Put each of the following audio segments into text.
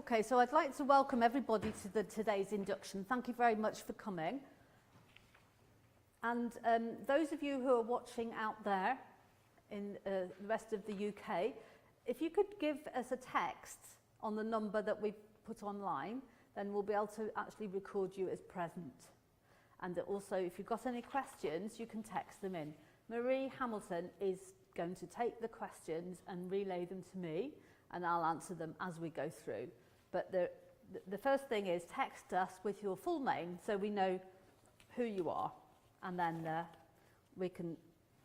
Okay, so I'd like to welcome everybody to today's induction. Thank you very much for coming. And those of you who are watching out there in the rest of the UK, if you could give us a text on the number that we've put online, then we'll be able to actually record you as present. And also, if you've got any questions, you can text them in. Marie Hamilton is going to take the questions and relay them to me, and I'll answer them as we go through. But the first thing is text us with your full name so we know who you are, and then we can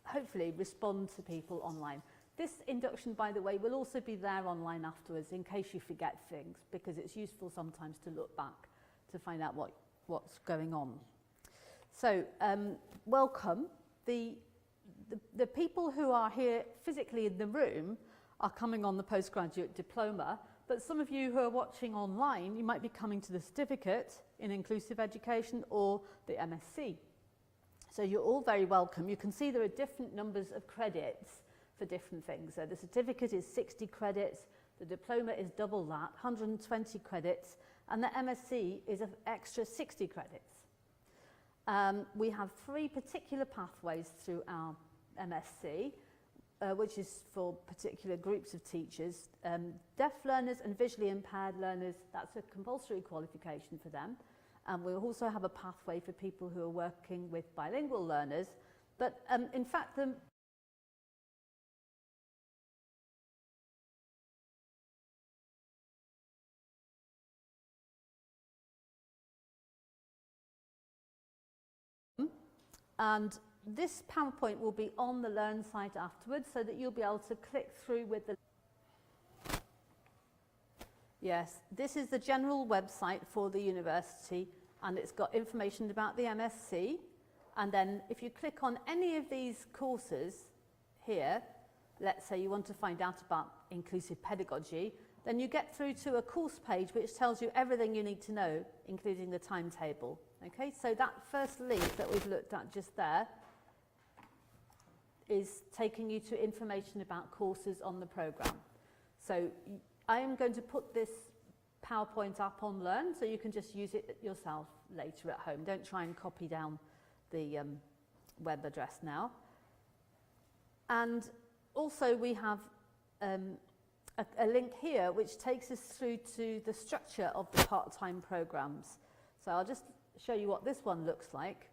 hopefully respond to people online. This induction, by the way, will also be there online afterwards in case you forget things, because it's useful sometimes to look back to find out what's going on. So, welcome. The people who are here physically in the room are coming on the postgraduate diploma, but some of you who are watching online, you might be coming to the certificate in inclusive education or the MSc. So you're all very welcome. You can see there are different numbers of credits for different things. So the certificate is 60 credits, the diploma is double that, 120 credits, and the MSc is an extra 60 credits. We have 3 particular pathways through our MSc, which is for particular groups of teachers. Deaf learners and visually impaired learners, that's a compulsory qualification for them. And we also have a pathway for people who are working with bilingual learners. But in fact, and this PowerPoint will be on the Learn site afterwards so that you'll be able to click through with the... Yes, this is the general website for the university, and it's got information about the MSc. And then if you click on any of these courses here, let's say you want to find out about inclusive pedagogy, then you get through to a course page which tells you everything you need to know, including the timetable. Okay, so that first link that we've looked at just there is taking you to information about courses on the programme. So I am going to put this PowerPoint up on Learn, so you can just use it yourself later at home. Don't try and copy down the web address now. And also we have a link here which takes us through to the structure of the part-time programmes. So I'll just show you what this one looks like.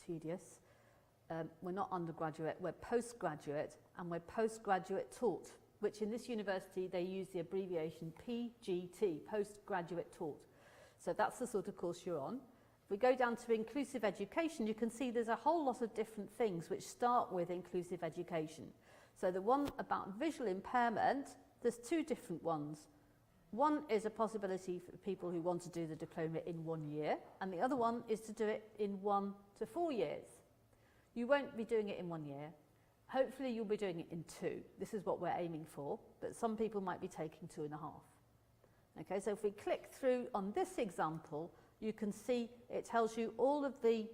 Tedious. We're not undergraduate, we're postgraduate, and we're postgraduate taught, which in this university they use the abbreviation PGT, postgraduate taught. So that's the sort of course you're on. If we go down to inclusive education, you can see there's a whole lot of different things which start with inclusive education. So the one about visual impairment, there's 2 different ones. One is a possibility for people who want to do the diploma in 1 year, and the other one is to do it in 1 to 4 years. You won't be doing it in 1 year. Hopefully you'll be doing it in 2. This is what we're aiming for, but some people might be taking 2.5. Okay, so if we click through on this example, you can see it tells you all of the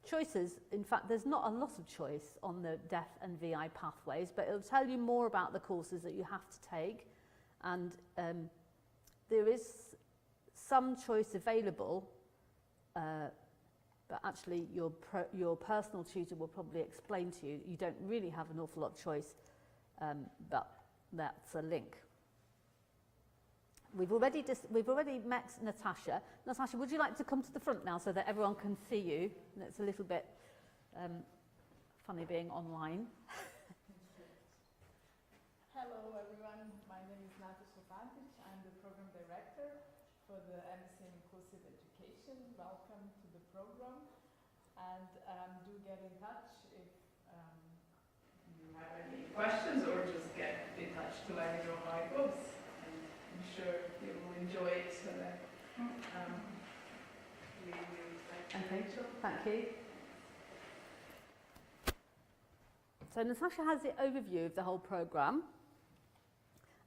choices. In fact, there's not a lot of choice on the deaf and VI pathways, but it'll tell you more about the courses that you have to take. And there is some choice available, but actually your personal tutor will probably explain to you, you don't really have an awful lot of choice, but that's a link. We've already met Natasha. Natasha, would you like to come to the front now so that everyone can see you? And it's a little bit funny being online. Hello everyone, my name is Natasha Vantic. I'm the program director for the MSc Inclusive Education. Welcome to the program, and do get in touch if you have any questions, or just get in touch to let me know how it goes. And I'm sure you will enjoy it. So that, okay, thank you. So Natasha has the overview of the whole programme.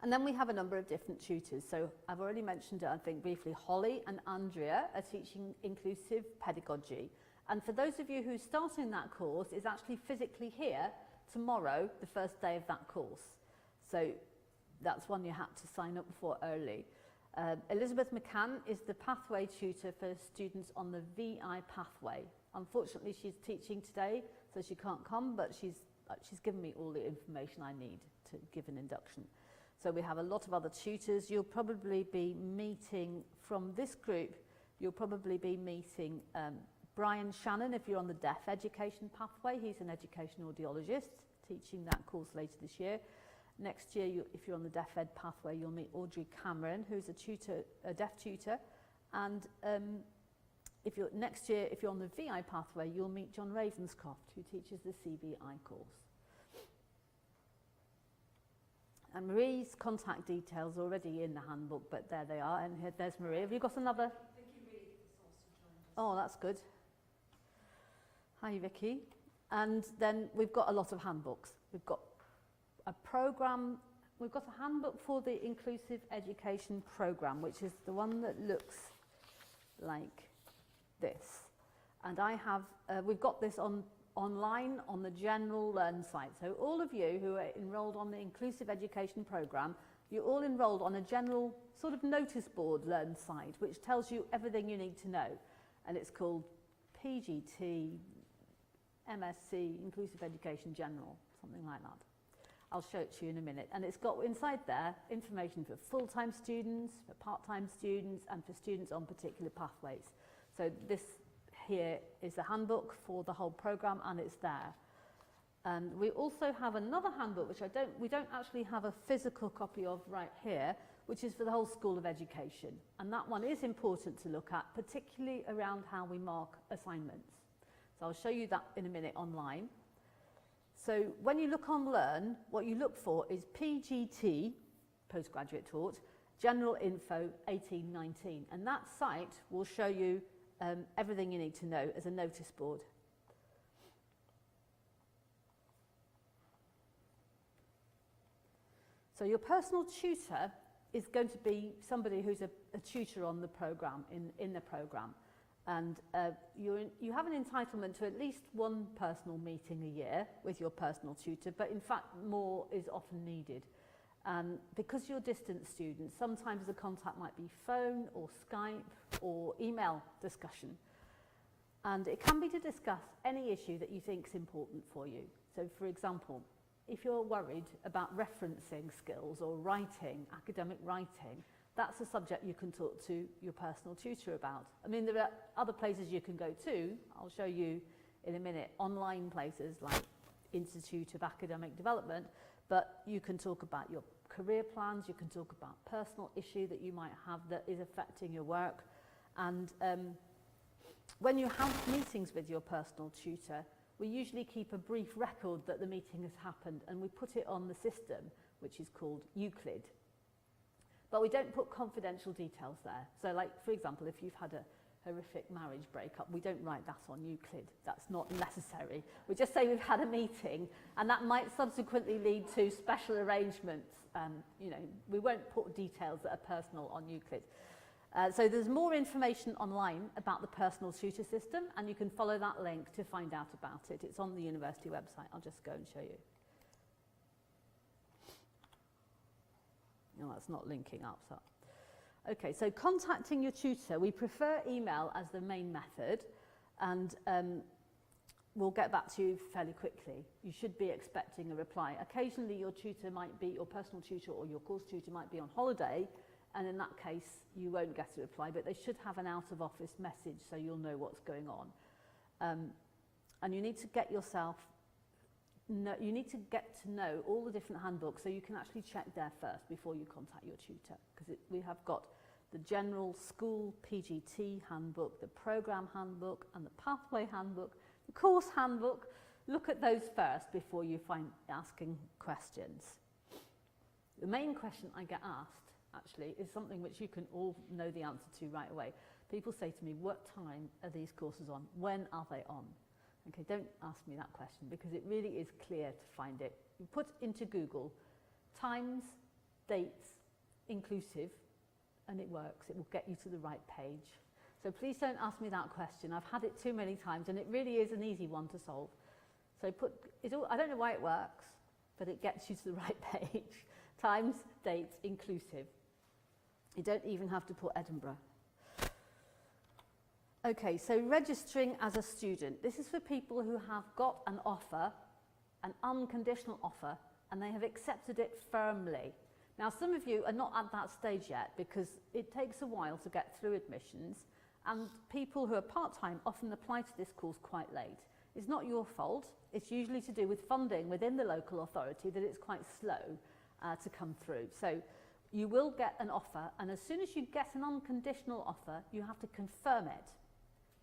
And then we have a number of different tutors. So I've already mentioned it, I think, briefly. Holly and Andrea are teaching inclusive pedagogy. And for those of you who are starting that course, is actually physically here tomorrow, the first day of that course. So that's one you had to sign up for early. Elizabeth McCann is the pathway tutor for students on the VI pathway. Unfortunately, she's teaching today, so she can't come, but she's given me all the information I need to give an induction. So we have a lot of other tutors. You'll probably be meeting from this group, you'll probably be meeting Brian Shannon if you're on the deaf education pathway. He's an educational audiologist teaching that course later this year. Next year, if you're on the deaf ed pathway, you'll meet Audrey Cameron, who's a deaf tutor. And next year, if you're on the VI pathway, you'll meet John Ravenscroft, who teaches the CBI course. And Marie's contact details are already in the handbook, but there they are. And there's Marie. Have you got another? Vicky Reid has also joined us. Oh, that's good. Hi, Vicky. And then we've got a lot of handbooks. We've got a program. We've got a handbook for the Inclusive Education Program, which is the one that looks like this. And we've got this online on the General Learn site. So all of you who are enrolled on the Inclusive Education Program, you're all enrolled on a general sort of notice board Learn site, which tells you everything you need to know. And it's called PGT, MSc Inclusive Education General, something like that. I'll show it to you in a minute. And it's got inside there information for full-time students, for part-time students, and for students on particular pathways. So this here is the handbook for the whole program, and it's there. And we also have another handbook, which we don't actually have a physical copy of right here, which is for the whole School of Education. And that one is important to look at, particularly around how we mark assignments. So I'll show you that in a minute online. So when you look on Learn, what you look for is PGT, Postgraduate Taught, General Info 1819. And that site will show you everything you need to know as a notice board. So your personal tutor is going to be somebody who's a tutor on the program, in the program. And you have an entitlement to at least one personal meeting a year with your personal tutor, but in fact more is often needed. Because you're distant students, sometimes the contact might be phone or Skype or email discussion. And it can be to discuss any issue that you think is important for you. So for example, if you're worried about referencing skills or writing, academic writing, that's a subject you can talk to your personal tutor about. I mean, there are other places you can go to. I'll show you in a minute online places like Institute of Academic Development, but you can talk about your career plans, you can talk about personal issue that you might have that is affecting your work. And when you have meetings with your personal tutor, we usually keep a brief record that the meeting has happened, and we put it on the system, which is called Euclid. But we don't put confidential details there. So like, for example, if you've had a horrific marriage breakup, we don't write that on Euclid. That's not necessary. We just say we've had a meeting, and that might subsequently lead to special arrangements. You know, we won't put details that are personal on Euclid. So there's more information online about the personal tutor system, and you can follow that link to find out about it. It's on the university website. I'll just go and show you. No, that's not linking up. So. Okay, so contacting your tutor, we prefer email as the main method, and we'll get back to you fairly quickly. You should be expecting a reply. Occasionally your tutor might be, your personal tutor or your course tutor might be on holiday, and in that case you won't get a reply, but they should have an out-of-office message so you'll know what's going on. And you need to get yourself, you need to get to know all the different handbooks so you can actually check there first before you contact your tutor, because we have got the general school PGT handbook, the program handbook, and the pathway handbook, the course handbook. Look at those first before you find asking questions. The main question I get asked, actually, is something which you can all know the answer to right away. People say to me, what time are these courses on? When are they on? Okay, don't ask me that question, because it really is clear to find it. You put into Google times, dates, inclusive, and it works. It will get you to the right page. So please don't ask me that question. I've had it too many times, and it really is an easy one to solve. So I don't know why it works, but it gets you to the right page. times, dates, inclusive. You don't even have to put Edinburgh. Okay, so registering as a student. This is for people who have got an offer, an unconditional offer, and they have accepted it firmly. Now, some of you are not at that stage yet because it takes a while to get through admissions, and people who are part-time often apply to this course quite late. It's not your fault. It's usually to do with funding within the local authority that it's quite slow to come through. So you will get an offer, and as soon as you get an unconditional offer, you have to confirm it.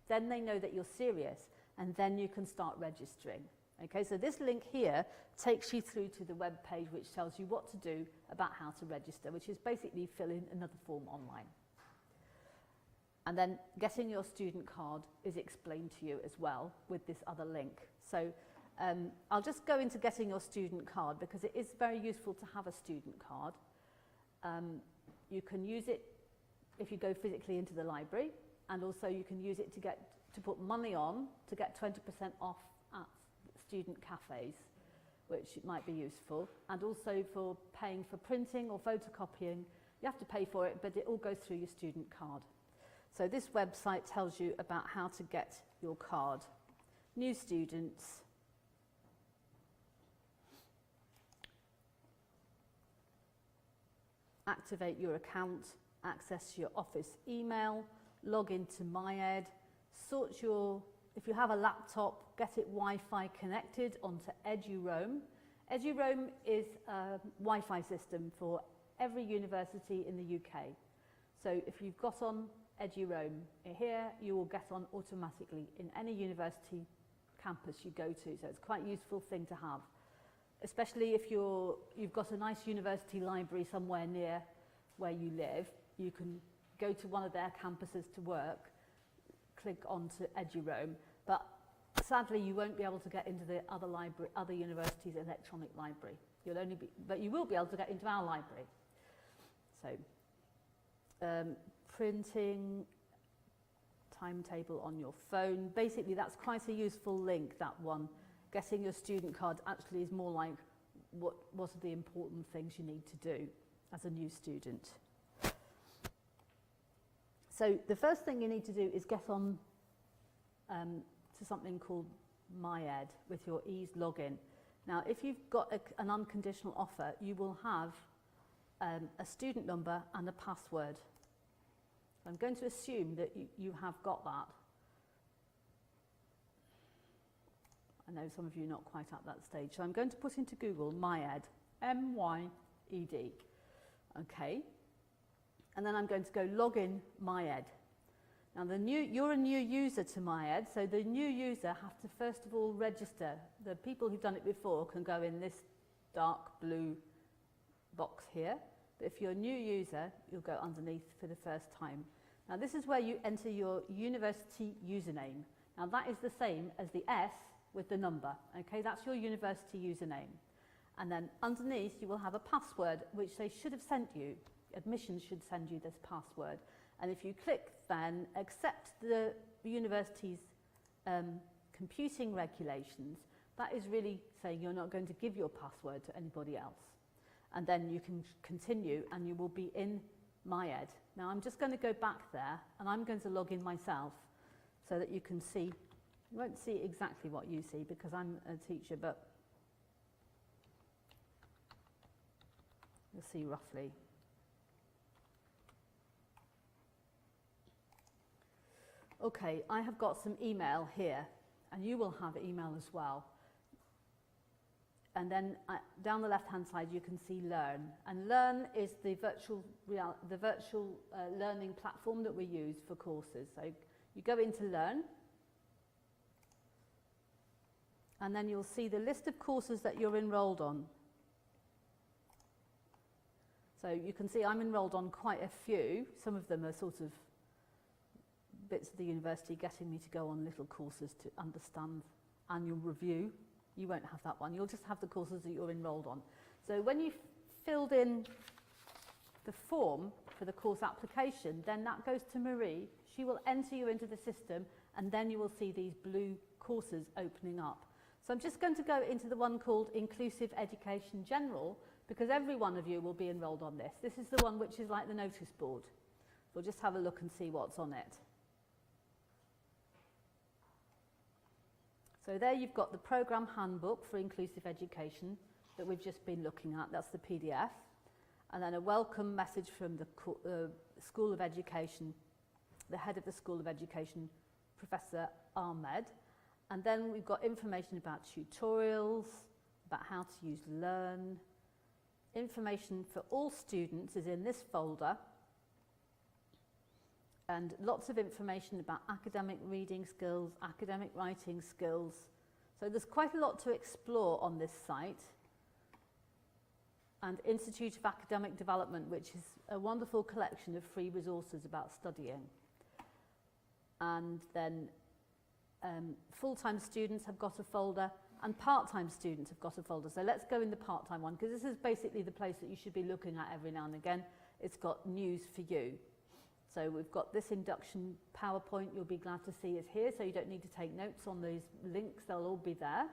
Then they know that you're serious, and then you can start registering. Okay, so this link here takes you through to the web page which tells you what to do about how to register, which is basically fill in another form online. And then getting your student card is explained to you as well with this other link. So I'll just go into getting your student card because it is very useful to have a student card. You can use it if you go physically into the library, and also you can use it to put money on to get 20% off at student cafes, which might be useful, and also for paying for printing or photocopying. You have to pay for it, but it all goes through your student card. So this website tells you about how to get your card. New students. Activate your account, access your office email, log into MyEd, if you have a laptop, get it Wi-Fi connected onto EduRoam. EduRoam is a Wi-Fi system for every university in the UK. So if you've got on EduRoam here, you will get on automatically in any university campus you go to. So it's quite a useful thing to have, especially if you've got a nice university library somewhere near where you live. You can go to one of their campuses to work, click onto EduRoam, but sadly you won't be able to get into the other universities' electronic library. But you will be able to get into our library. So printing, timetable on your phone. Basically that's quite a useful link, that one. Getting your student card actually is more like what are the important things you need to do as a new student. So the first thing you need to do is get on to something called MyEd with your EASE login. Now, if you've got an unconditional offer, you will have a student number and a password. I'm going to assume that you have got that. I know some of you are not quite at that stage. So I'm going to put into Google MyEd, M-Y-E-D. Okay. And then I'm going to go log in MyEd. Now you're a new user to MyEd, so the new user have to first of all register. The people who've done it before can go in this dark blue box here. But if you're a new user, you'll go underneath for the first time. Now this is where you enter your university username. Now that is the same as the S with the number. Okay, that's your university username. And then underneath you will have a password which they should have sent you. Admissions should send you this password, and if you click then accept the university's computing regulations, that is really saying you're not going to give your password to anybody else, and then you can continue and you will be in MyEd. Now I'm just going to go back there and I'm going to log in myself so that you can see. You won't see exactly what you see because I'm a teacher, but you'll see roughly. Okay, I have got some email here, and you will have email as well. And then down the left-hand side, you can see Learn. And Learn is the virtual learning platform that we use for courses. So you go into Learn, and then you'll see the list of courses that you're enrolled on. So you can see I'm enrolled on quite a few. Some of them are sort of bits of the university getting me to go on little courses to understand annual review. You won't have that one. You'll just have the courses that you're enrolled on. So when you've filled in the form for the course application, then that goes to Marie. She will enter you into the system, and then you will see these blue courses opening up. So I'm just going to go into the one called Inclusive Education General, because every one of you will be enrolled on this. This is the one which is like the notice board. We'll just have a look and see what's on it. So there you've got the programme handbook for inclusive education that we've just been looking at. That's the PDF. And then a welcome message from the School of Education, the head of the School of Education, Professor Ahmed. And then we've got information about tutorials, about how to use Learn. Information for all students is in this folder. And lots of information about academic reading skills, academic writing skills. So there's quite a lot to explore on this site. And Institute of Academic Development, which is a wonderful collection of free resources about studying. And then full-time students have got a folder, and part-time students have got a folder. So let's go in the part-time one, because this is basically the place that you should be looking at every now and again. It's got news for you. So we've got this induction PowerPoint you'll be glad to see is here, so you don't need to take notes on those links, they'll all be there.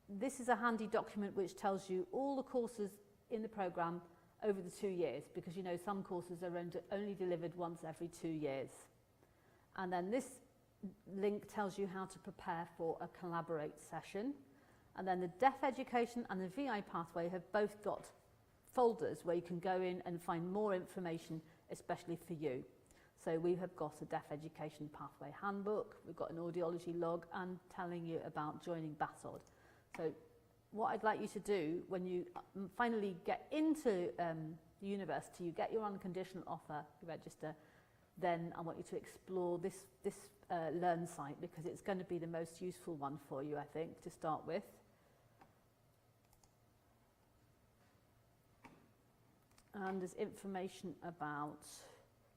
This is a handy document which tells you all the courses in the programme over the 2 years, because you know some courses are only delivered once every 2 years. And then this link tells you how to prepare for a Collaborate session. And then the Deaf Education and the VI Pathway have both got folders where you can go in and find more information, especially for you. So we have got a Deaf Education Pathway handbook, we've got an audiology log, and telling you about joining BASOD. So what I'd like you to do when you finally get into the university, you get your unconditional offer, you register, then I want you to explore this Learn site, because it's going to be the most useful one for you, I think, to start with. And there's information about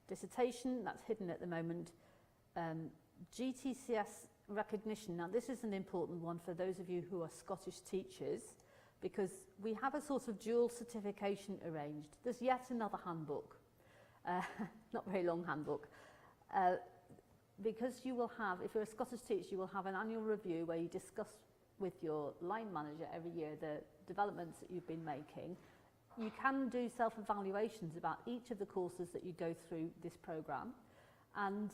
dissertation, that's hidden at the moment. GTCS recognition, now this is an important one for those of you who are Scottish teachers, because we have a sort of dual certification arranged. There's yet another handbook, not very long handbook, because you will have, if you're a Scottish teacher, you will have an annual review where you discuss with your line manager every year the developments that you've been making. You can do self-evaluations about each of the courses that you go through this programme, and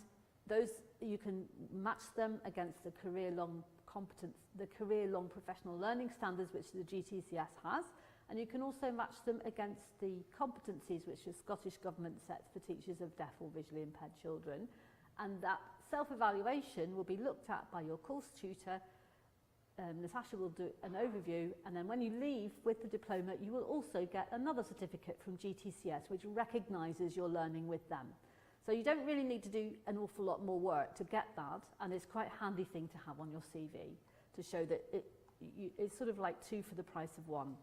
those you can match them against the career-long competence, the career-long professional learning standards which the GTCS has, and you can also match them against the competencies which the Scottish Government sets for teachers of deaf or visually impaired children. And that self-evaluation will be looked at by your course tutor. Natasha will do an overview, and then when you leave with the diploma, you will also get another certificate from GTCS which recognises your learning with them. So you don't really need to do an awful lot more work to get that, and it's quite a handy thing to have on your CV to show that it's sort of like 2 for the price of 1.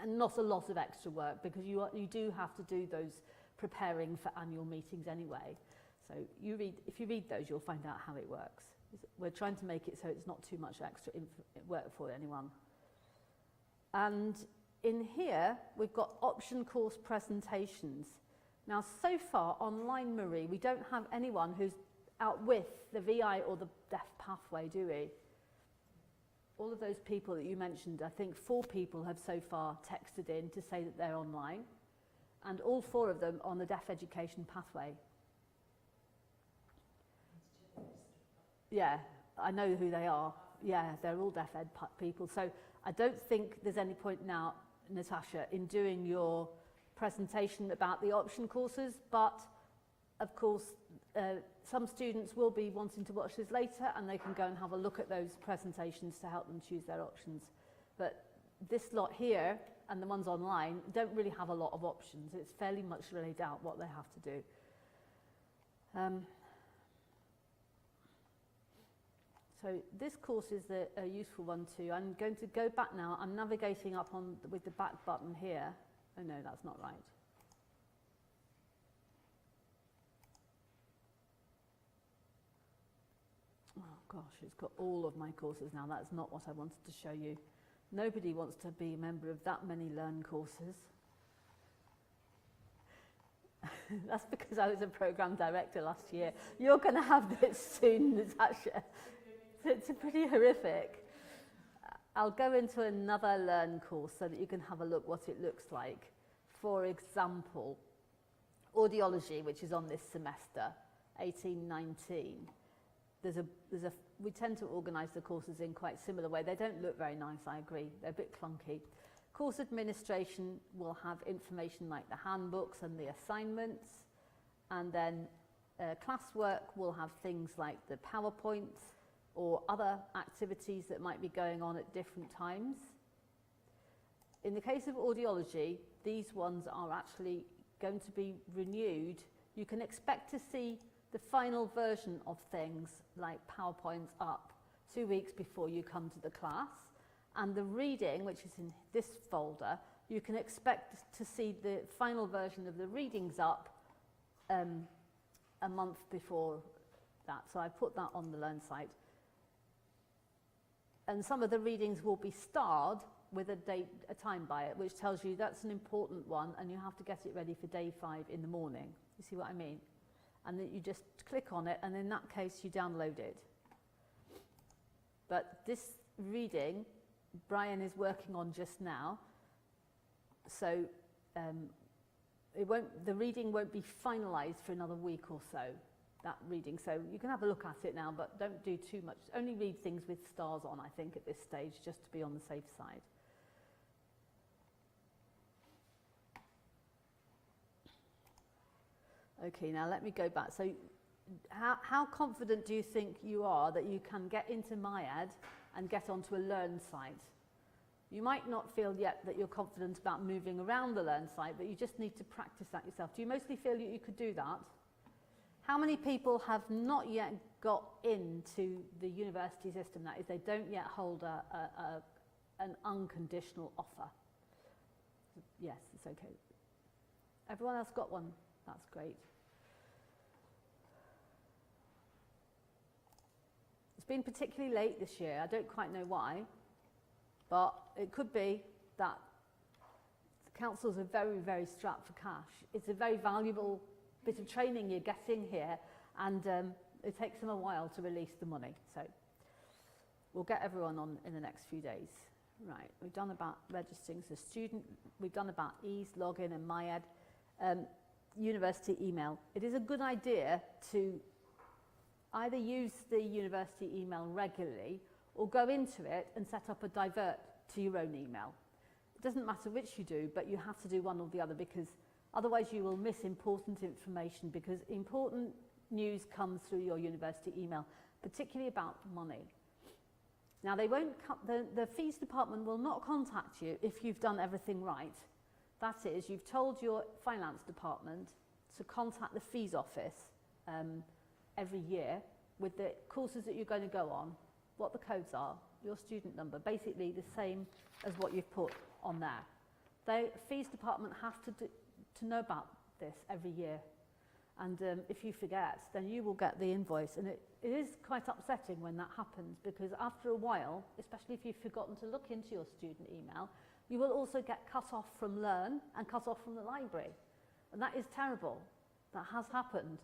And not a lot of extra work, because you do have to do those preparing for annual meetings anyway. So if you read those, you'll find out how it works. We're trying to make it so it's not too much extra work for anyone. And in here, we've got option course presentations. Now, so far, online, Marie, we don't have anyone who's out with the VI or the Deaf Pathway, do we? All of those people that you mentioned, I think 4 people have so far texted in to say that they're online, and all 4 of them on the Deaf Education Pathway. Yeah, I know who they are. Yeah, they're all deaf ed people. So I don't think there's any point now, Natasha, in doing your presentation about the option courses, but of course some students will be wanting to watch this later, and they can go and have a look at those presentations to help them choose their options. But this lot here and the ones online don't really have a lot of options. It's fairly much laid out what they have to do. So this course is a useful one too. I'm going to go back now. I'm navigating up with the back button here. Oh no, that's not right. Oh gosh, it's got all of my courses now. That's not what I wanted to show you. Nobody wants to be a member of that many Learn courses. That's because I was a programme director last year. You're going to have this soon, Natasha. It's pretty horrific. I'll go into another Learn course so that you can have a look what it looks like. For example, audiology, which is on this semester, 18-19. We tend to organise the courses in quite a similar way. They don't look very nice, I agree. They're a bit clunky. Course administration will have information like the handbooks and the assignments. And then classwork will have things like the PowerPoints or other activities that might be going on at different times. In the case of audiology, these ones are actually going to be renewed. You can expect to see the final version of things like PowerPoints up 2 weeks before you come to the class. And the reading, which is in this folder, you can expect to see the final version of the readings up a month before that. So I put that on the Learn site. And some of the readings will be starred with a time by it, which tells you that's an important one and you have to get it ready for day 5 in the morning. You see what I mean? And then you just click on it, and in that case you download it. But this reading Brian is working on just now, so the reading won't be finalised for another week or so, that reading. So you can have a look at it now, but don't do too much. Only read things with stars on, I think, at this stage, just to be on the safe side. Okay, now let me go back. So how confident do you think you are that you can get into MyEd and get onto a Learn site? You might not feel yet that you're confident about moving around the Learn site, but you just need to practice that yourself. Do you mostly feel you could do that? How many people have not yet got into the university system? That is, they don't yet hold an unconditional offer. Yes, it's okay. Everyone else got one? That's great. It's been particularly late this year. I don't quite know why, but it could be that the councils are very, very strapped for cash. It's a very valuable bit of training you're getting here, and it takes them a while to release the money. So we'll get everyone on in the next few days. Right, we've done about registering as a student. We've done about ease, login, and MyEd. University email. It is a good idea to either use the university email regularly or go into it and set up a divert to your own email. It doesn't matter which you do, but you have to do one or the other, because otherwise you will miss important information, because important news comes through your university email, particularly about money. Now, they won't the fees department will not contact you if you've done everything right. That is, you've told your finance department to contact the fees office every year with the courses that you're going to go on, what the codes are, your student number, basically the same as what you've put on there. The fees department have to know about this every year. And if you forget, then you will get the invoice. And it is quite upsetting when that happens, because after a while, especially if you've forgotten to look into your student email, you will also get cut off from Learn and cut off from the library. And that is terrible. That has happened.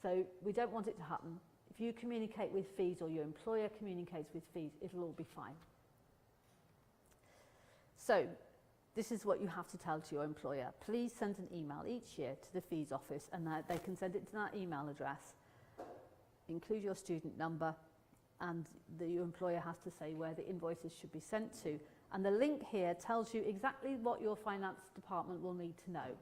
So we don't want it to happen. If you communicate with fees, or your employer communicates with fees, it'll all be fine. So this is what you have to tell to your employer. Please send an email each year to the fees office, and they can send it to that email address. Include your student number, and your employer has to say where the invoices should be sent to. And the link here tells you exactly what your finance department will need to know.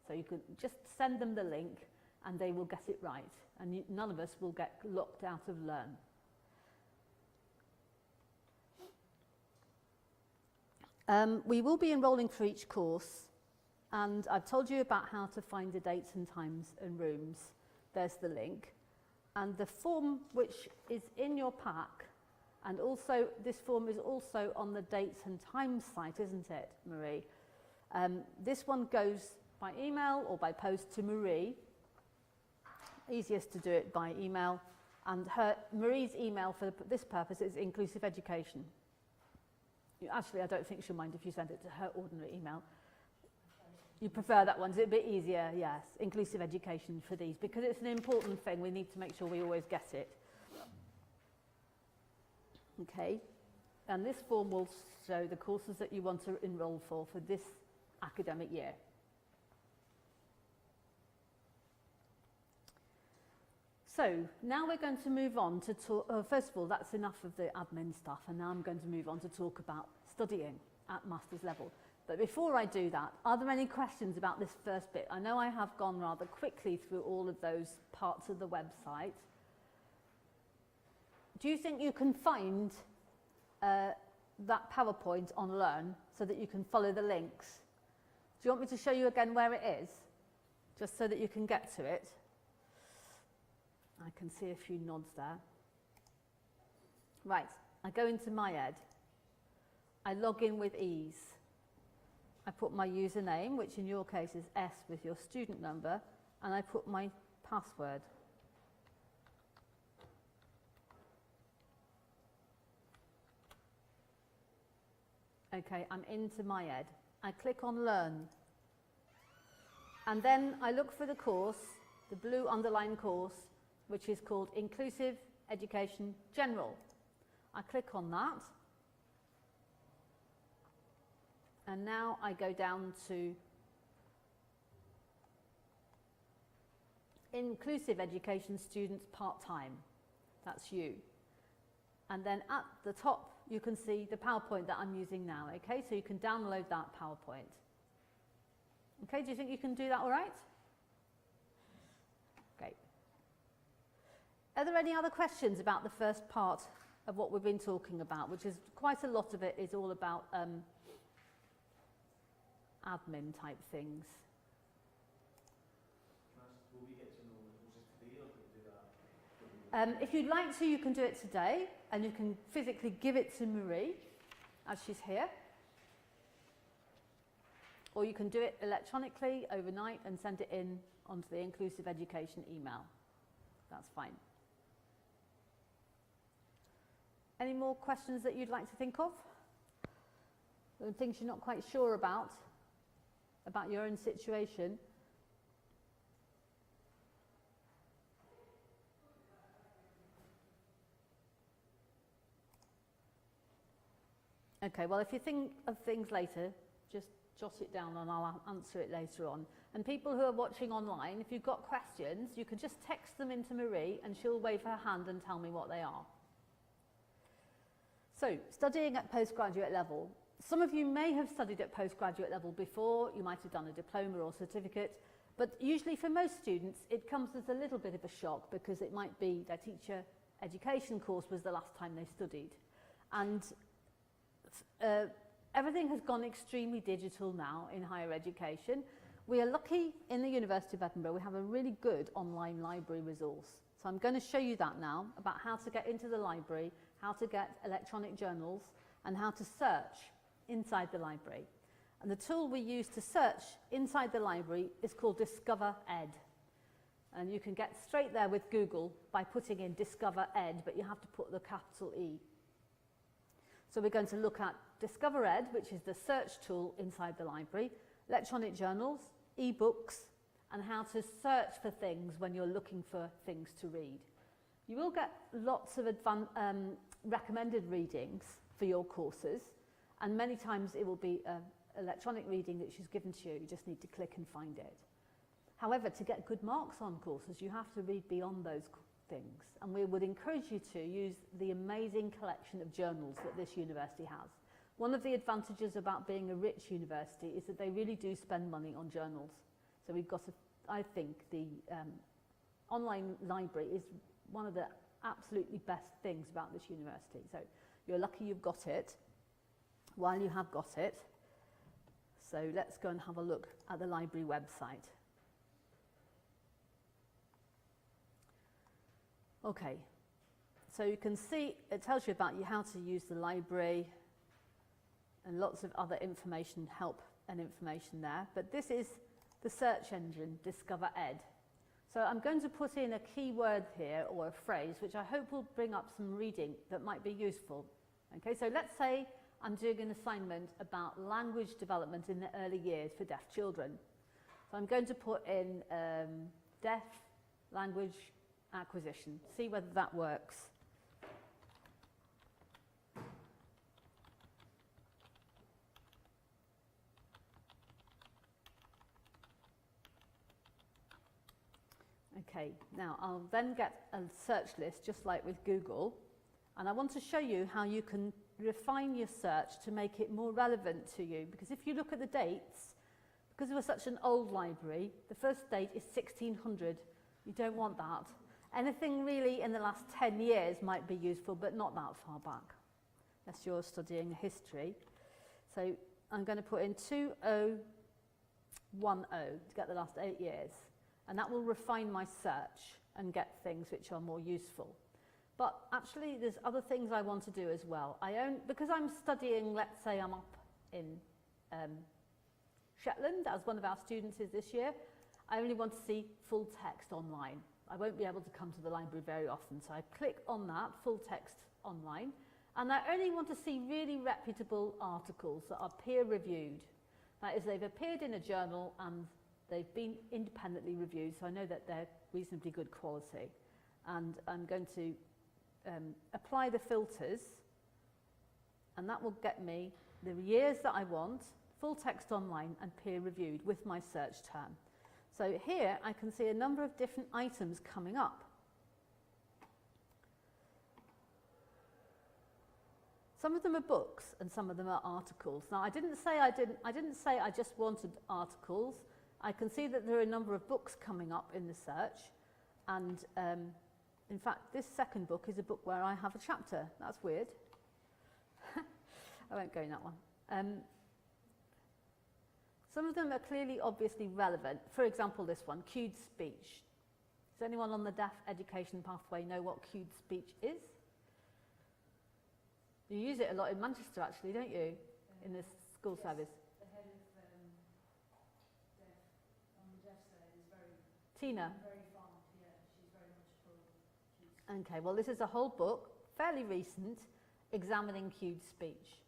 So you can just send them the link and they will get it right. And none of us will get locked out of Learn. We will be enrolling for each course. And I've told you about how to find the dates and times and rooms. There's the link. And the form which is in your pack, and also this form is also on the dates and times site, isn't it, Marie? This one goes by email or by post to Marie. Easiest to do it by email. And Marie's email for this purpose is Inclusive Education. Actually, I don't think she'll mind if you send it to her ordinary email. You prefer that one? Is it a bit easier? Yes. Inclusive Education for these, because it's an important thing. We need to make sure we always get it. Okay. And this form will show the courses that you want to enroll for this academic year. So now we're going to move on to talk, first of all, that's enough of the admin stuff, and now I'm going to move on to talk about studying at master's level. But before I do that, are there any questions about this first bit? I know I have gone rather quickly through all of those parts of the website. Do you think you can find that PowerPoint on Learn so that you can follow the links? Do you want me to show you again where it is? Just so that you can get to it. I can see a few nods there. Right, I go into MyEd. I log in with ease. I put my username, which in your case is S with your student number, and I put my password. Okay, I'm into MyEd. I click on Learn. And then I look for the course, the blue underlined course, which is called Inclusive Education General. I click on that. And now I go down to Inclusive Education Students Part-Time. That's you. And then at the top, you can see the PowerPoint that I'm using now, okay? So you can download that PowerPoint. Okay, do you think you can do that all right? Great. Are there any other questions about the first part of what we've been talking about, which is quite a lot of it is all about admin type things? Will we get to know the courses today, or can we do that? If you'd like to, you can do it today, and you can physically give it to Marie, as she's here. Or you can do it electronically overnight and send it in onto the Inclusive Education email. That's fine. Any more questions that you'd like to think of? Or things you're not quite sure about your own situation? Okay, well, if you think of things later, just jot it down and I'll answer it later on. And people who are watching online, if you've got questions, you can just text them into Marie and she'll wave her hand and tell me what they are. So, studying at postgraduate level. Some of you may have studied at postgraduate level before, you might have done a diploma or certificate, but usually for most students it comes as a little bit of a shock because it might be their teacher education course was the last time they studied. And everything has gone extremely digital now in higher education. We are lucky in the University of Edinburgh, we have a really good online library resource. So I'm going to show you that now, about how to get into the library, how to get electronic journals, and how to search inside the library. And the tool we use to search inside the library is called Discover Ed. And you can get straight there with Google by putting in Discover Ed, but you have to put the capital E. So we're going to look at Discover Ed, which is the search tool inside the library, electronic journals, e-books, and how to search for things when you're looking for things to read. You will get lots of recommended readings for your courses, and many times it will be electronic reading that she's given to you. You just need to click and find it. However, to get good marks on courses, you have to read beyond those things, and we would encourage you to use the amazing collection of journals that this university has. One of the advantages about being a rich university is that they really do spend money on journals. So we've got, I think the online library is one of the absolutely best things about this university. So you're lucky you've got it while you have got it. So let's go and have a look at the library website. Okay, so you can see it tells you about how to use the library and lots of other information, help and information there. But this is the search engine, Discover Ed. So I'm going to put in a keyword here, or a phrase, which I hope will bring up some reading that might be useful. Okay, so let's say I'm doing an assignment about language development in the early years for deaf children. So I'm going to put in deaf language acquisition, see whether that works. Okay, now I'll then get a search list just like with Google, and I want to show you how you can refine your search to make it more relevant to you, because if you look at the dates, because we're such an old library, the first date is 1600. You don't want that. Anything really in the last 10 years might be useful, but not that far back, unless you're studying history. So I'm going to put in 2010 to get the last 8 years, and that will refine my search and get things which are more useful. But actually there's other things I want to do as well. Because I'm studying, let's say I'm up in Shetland, as one of our students is this year, I only want to see full text online. I won't be able to come to the library very often, so I click on that, full text online, and I only want to see really reputable articles that are peer-reviewed. That is, they've appeared in a journal and they've been independently reviewed, so I know that they're reasonably good quality. And I'm going to apply the filters, and that will get me the years that I want, full text online and peer-reviewed with my search term. So here I can see a number of different items coming up. Some of them are books and some of them are articles. Now I didn't say I just wanted articles. I can see that there are a number of books coming up in the search, and in fact this second book is a book where I have a chapter. That's weird. I won't go in that one. Some of them are clearly obviously relevant. For example, this one, cued speech. Does anyone on the deaf education pathway know what cued speech is? You use it a lot in Manchester actually, don't you? In the school service. The head of deaf, on the deaf side is Tina. very fond, yeah, she's very much pro cued. Okay, well this is a whole book, fairly recent, examining cued speech.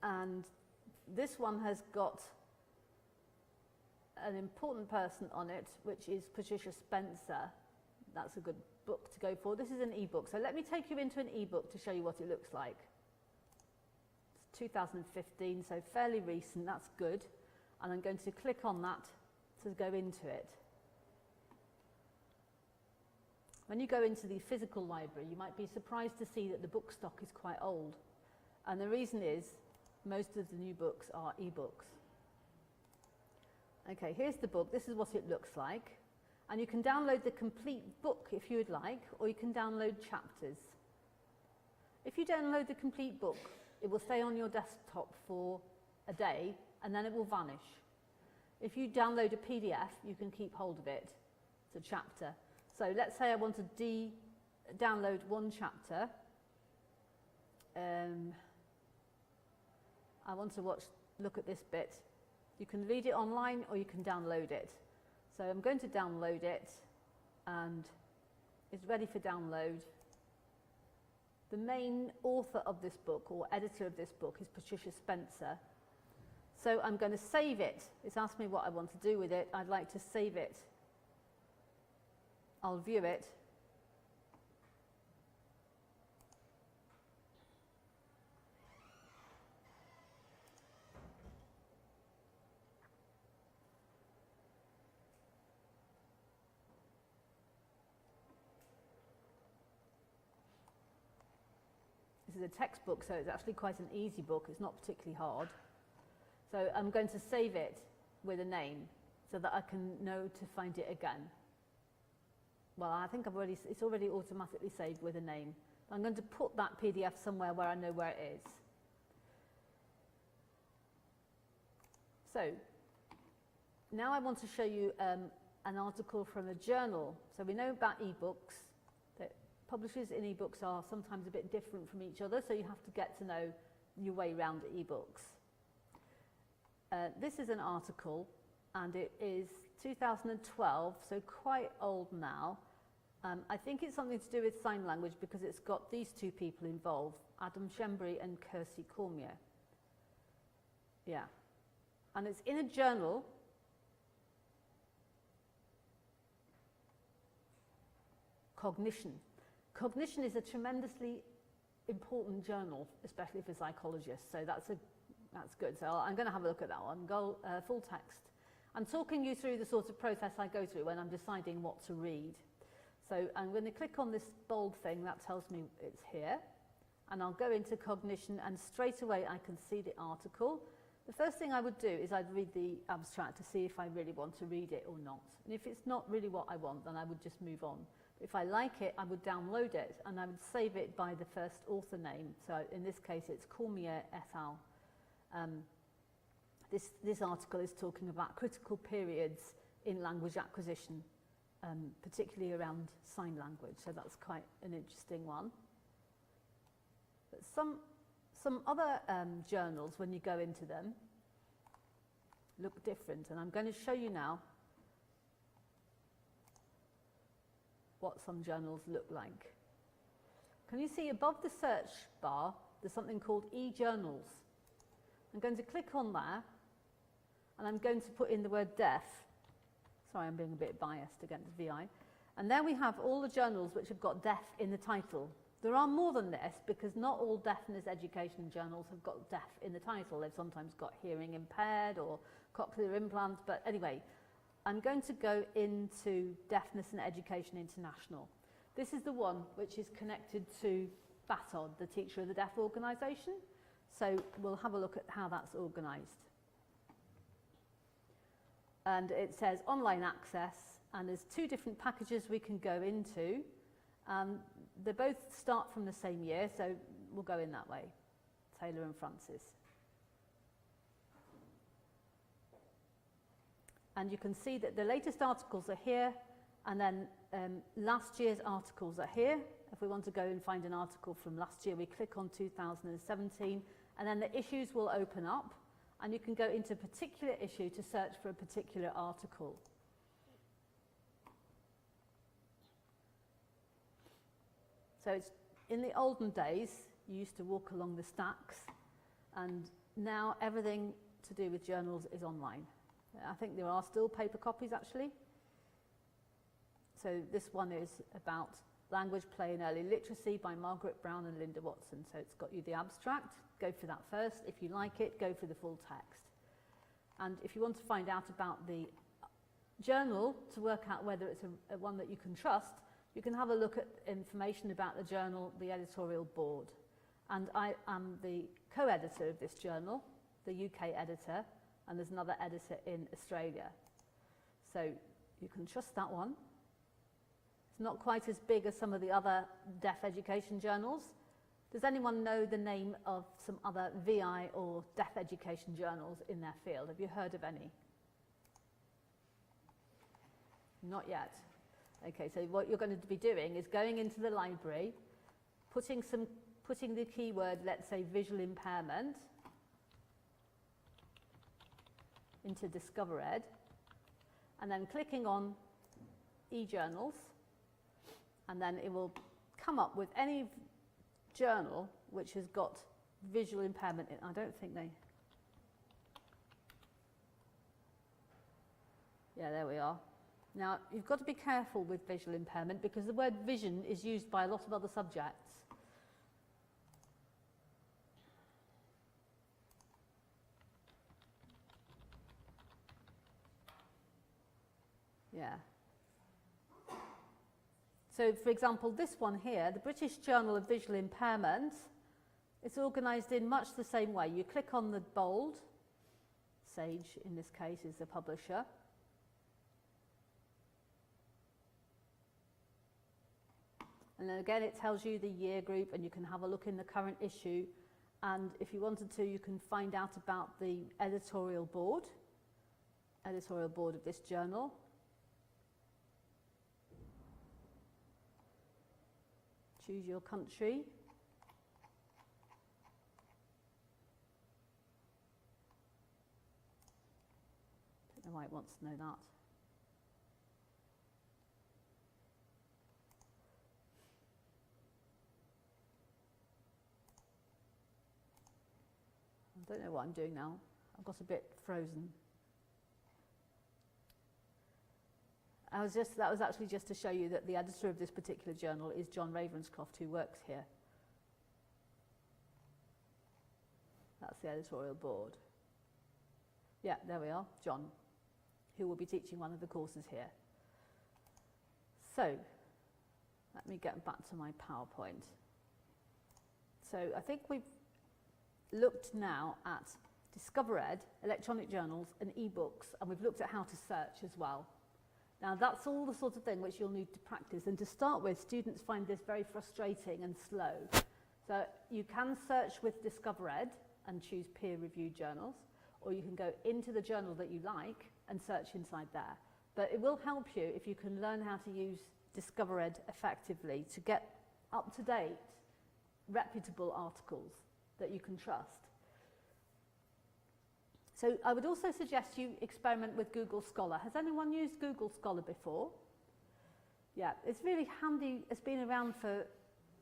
And this one has got an important person on it, which is Patricia Spencer. That's a good book to go for. This is an e-book. So let me take you into an e-book to show you what it looks like. It's 2015, so fairly recent. That's good. And I'm going to click on that to go into it. When you go into the physical library, you might be surprised to see that the book stock is quite old. And the reason is most of the new books are e-books. Okay, here's the book. This is what it looks like. And you can download the complete book if you would like, or you can download chapters. If you download the complete book, it will stay on your desktop for a day, and then it will vanish. If you download a PDF, you can keep hold of it. It's a chapter. So let's say I want to download one chapter. I want to look at this bit. You can read it online or you can download it. So I'm going to download it, and it's ready for download. The main author of this book, or editor of this book, is Patricia Spencer. So I'm going to save it. It's asked me what I want to do with it. I'd like to save it. I'll view it. This is a textbook, so it's actually quite an easy book. It's not particularly hard. So I'm going to save it with a name so that I can know to find it again. Well, I think it's already automatically saved with a name. I'm going to put that PDF somewhere where I know where it is. So now I want to show you an article from a journal. So we know about e-books. Publishers in e-books are sometimes a bit different from each other, so you have to get to know your way around e-books. This is an article, and it is 2012, so quite old now. I think it's something to do with sign language because it's got these two people involved, Adam Shembri and Kirsty Cormier. Yeah. And it's in a journal. Cognition. Cognition is a tremendously important journal, especially for psychologists, so that's good. So I'm going to have a look at that one. Full text. I'm talking you through the sort of process I go through when I'm deciding what to read. So I'm going to click on this bold thing, that tells me it's here. And I'll go into cognition and straight away I can see the article. The first thing I would do is I'd read the abstract to see if I really want to read it or not. And if it's not really what I want, then I would just move on. If I like it, I would download it and I would save it by the first author name. So in this case, it's Cormier et al. This article is talking about critical periods in language acquisition, particularly around sign language. So that's quite an interesting one. But some other journals, when you go into them, look different. And I'm going to show you now what some journals look like. Can you see above the search bar, there's something called e-journals. I'm going to click on there, and I'm going to put in the word deaf. Sorry, I'm being a bit biased against VI. And there we have all the journals which have got deaf in the title. There are more than this, because not all deafness education journals have got deaf in the title. They've sometimes got hearing impaired or cochlear implants, but anyway, I'm going to go into Deafness and Education International. This is the one which is connected to BATOD, the Teacher of the Deaf organisation. So we'll have a look at how that's organised. And it says online access, and there's two different packages we can go into. They both start from the same year, so we'll go in that way, Taylor and Francis. And you can see that the latest articles are here, and then last year's articles are here. If we want to go and find an article from last year, we click on 2017, and then the issues will open up, and you can go into a particular issue to search for a particular article. So it's, in the olden days, you used to walk along the stacks, and now everything to do with journals is online. I think there are still paper copies, actually. So this one is about Language, Play and Early Literacy by Margaret Brown and Linda Watson. So it's got you the abstract. Go for that first. If you like it, go for the full text. And if you want to find out about the journal to work out whether it's a one that you can trust, you can have a look at information about the journal, the editorial board. And I am the co-editor of this journal, the UK editor, and there's another editor in Australia. So you can trust that one. It's not quite as big as some of the other deaf education journals. Does anyone know the name of some other VI or deaf education journals in their field? Have you heard of any? Not yet. Okay, so what you're going to be doing is going into the library, putting the keyword, let's say visual impairment, into Discover Ed, and then clicking on e-journals, and then it will come up with any journal which has got visual impairment in. I don't think they... Yeah, there we are. Now, you've got to be careful with visual impairment because the word vision is used by a lot of other subjects. Yeah. So, for example, this one here, the British Journal of Visual Impairment, it's organised in much the same way. You click on the bold, Sage in this case is the publisher. And then again it tells you the year group, and you can have a look in the current issue, and if you wanted to you can find out about the editorial board of this journal. Choose your country. Don't know why it wants to know that. I don't know what I'm doing now. I've got a bit frozen. That was actually just to show you that the editor of this particular journal is John Ravenscroft, who works here. That's the editorial board. Yeah, there we are, John. who will be teaching one of the courses here. So, let me get back to my PowerPoint. So I think we've looked now at Discover Ed, electronic journals and e-books, and we've looked at how to search as well. Now that's all the sort of thing which you'll need to practice, and to start with, students find this very frustrating and slow. So you can search with Discover Ed and choose peer-reviewed journals, or you can go into the journal that you like and search inside there. But it will help you if you can learn how to use Discover Ed effectively to get up-to-date, reputable articles that you can trust. So I would also suggest you experiment with Google Scholar. Has anyone used Google Scholar before? Yeah, it's really handy. It's been around for,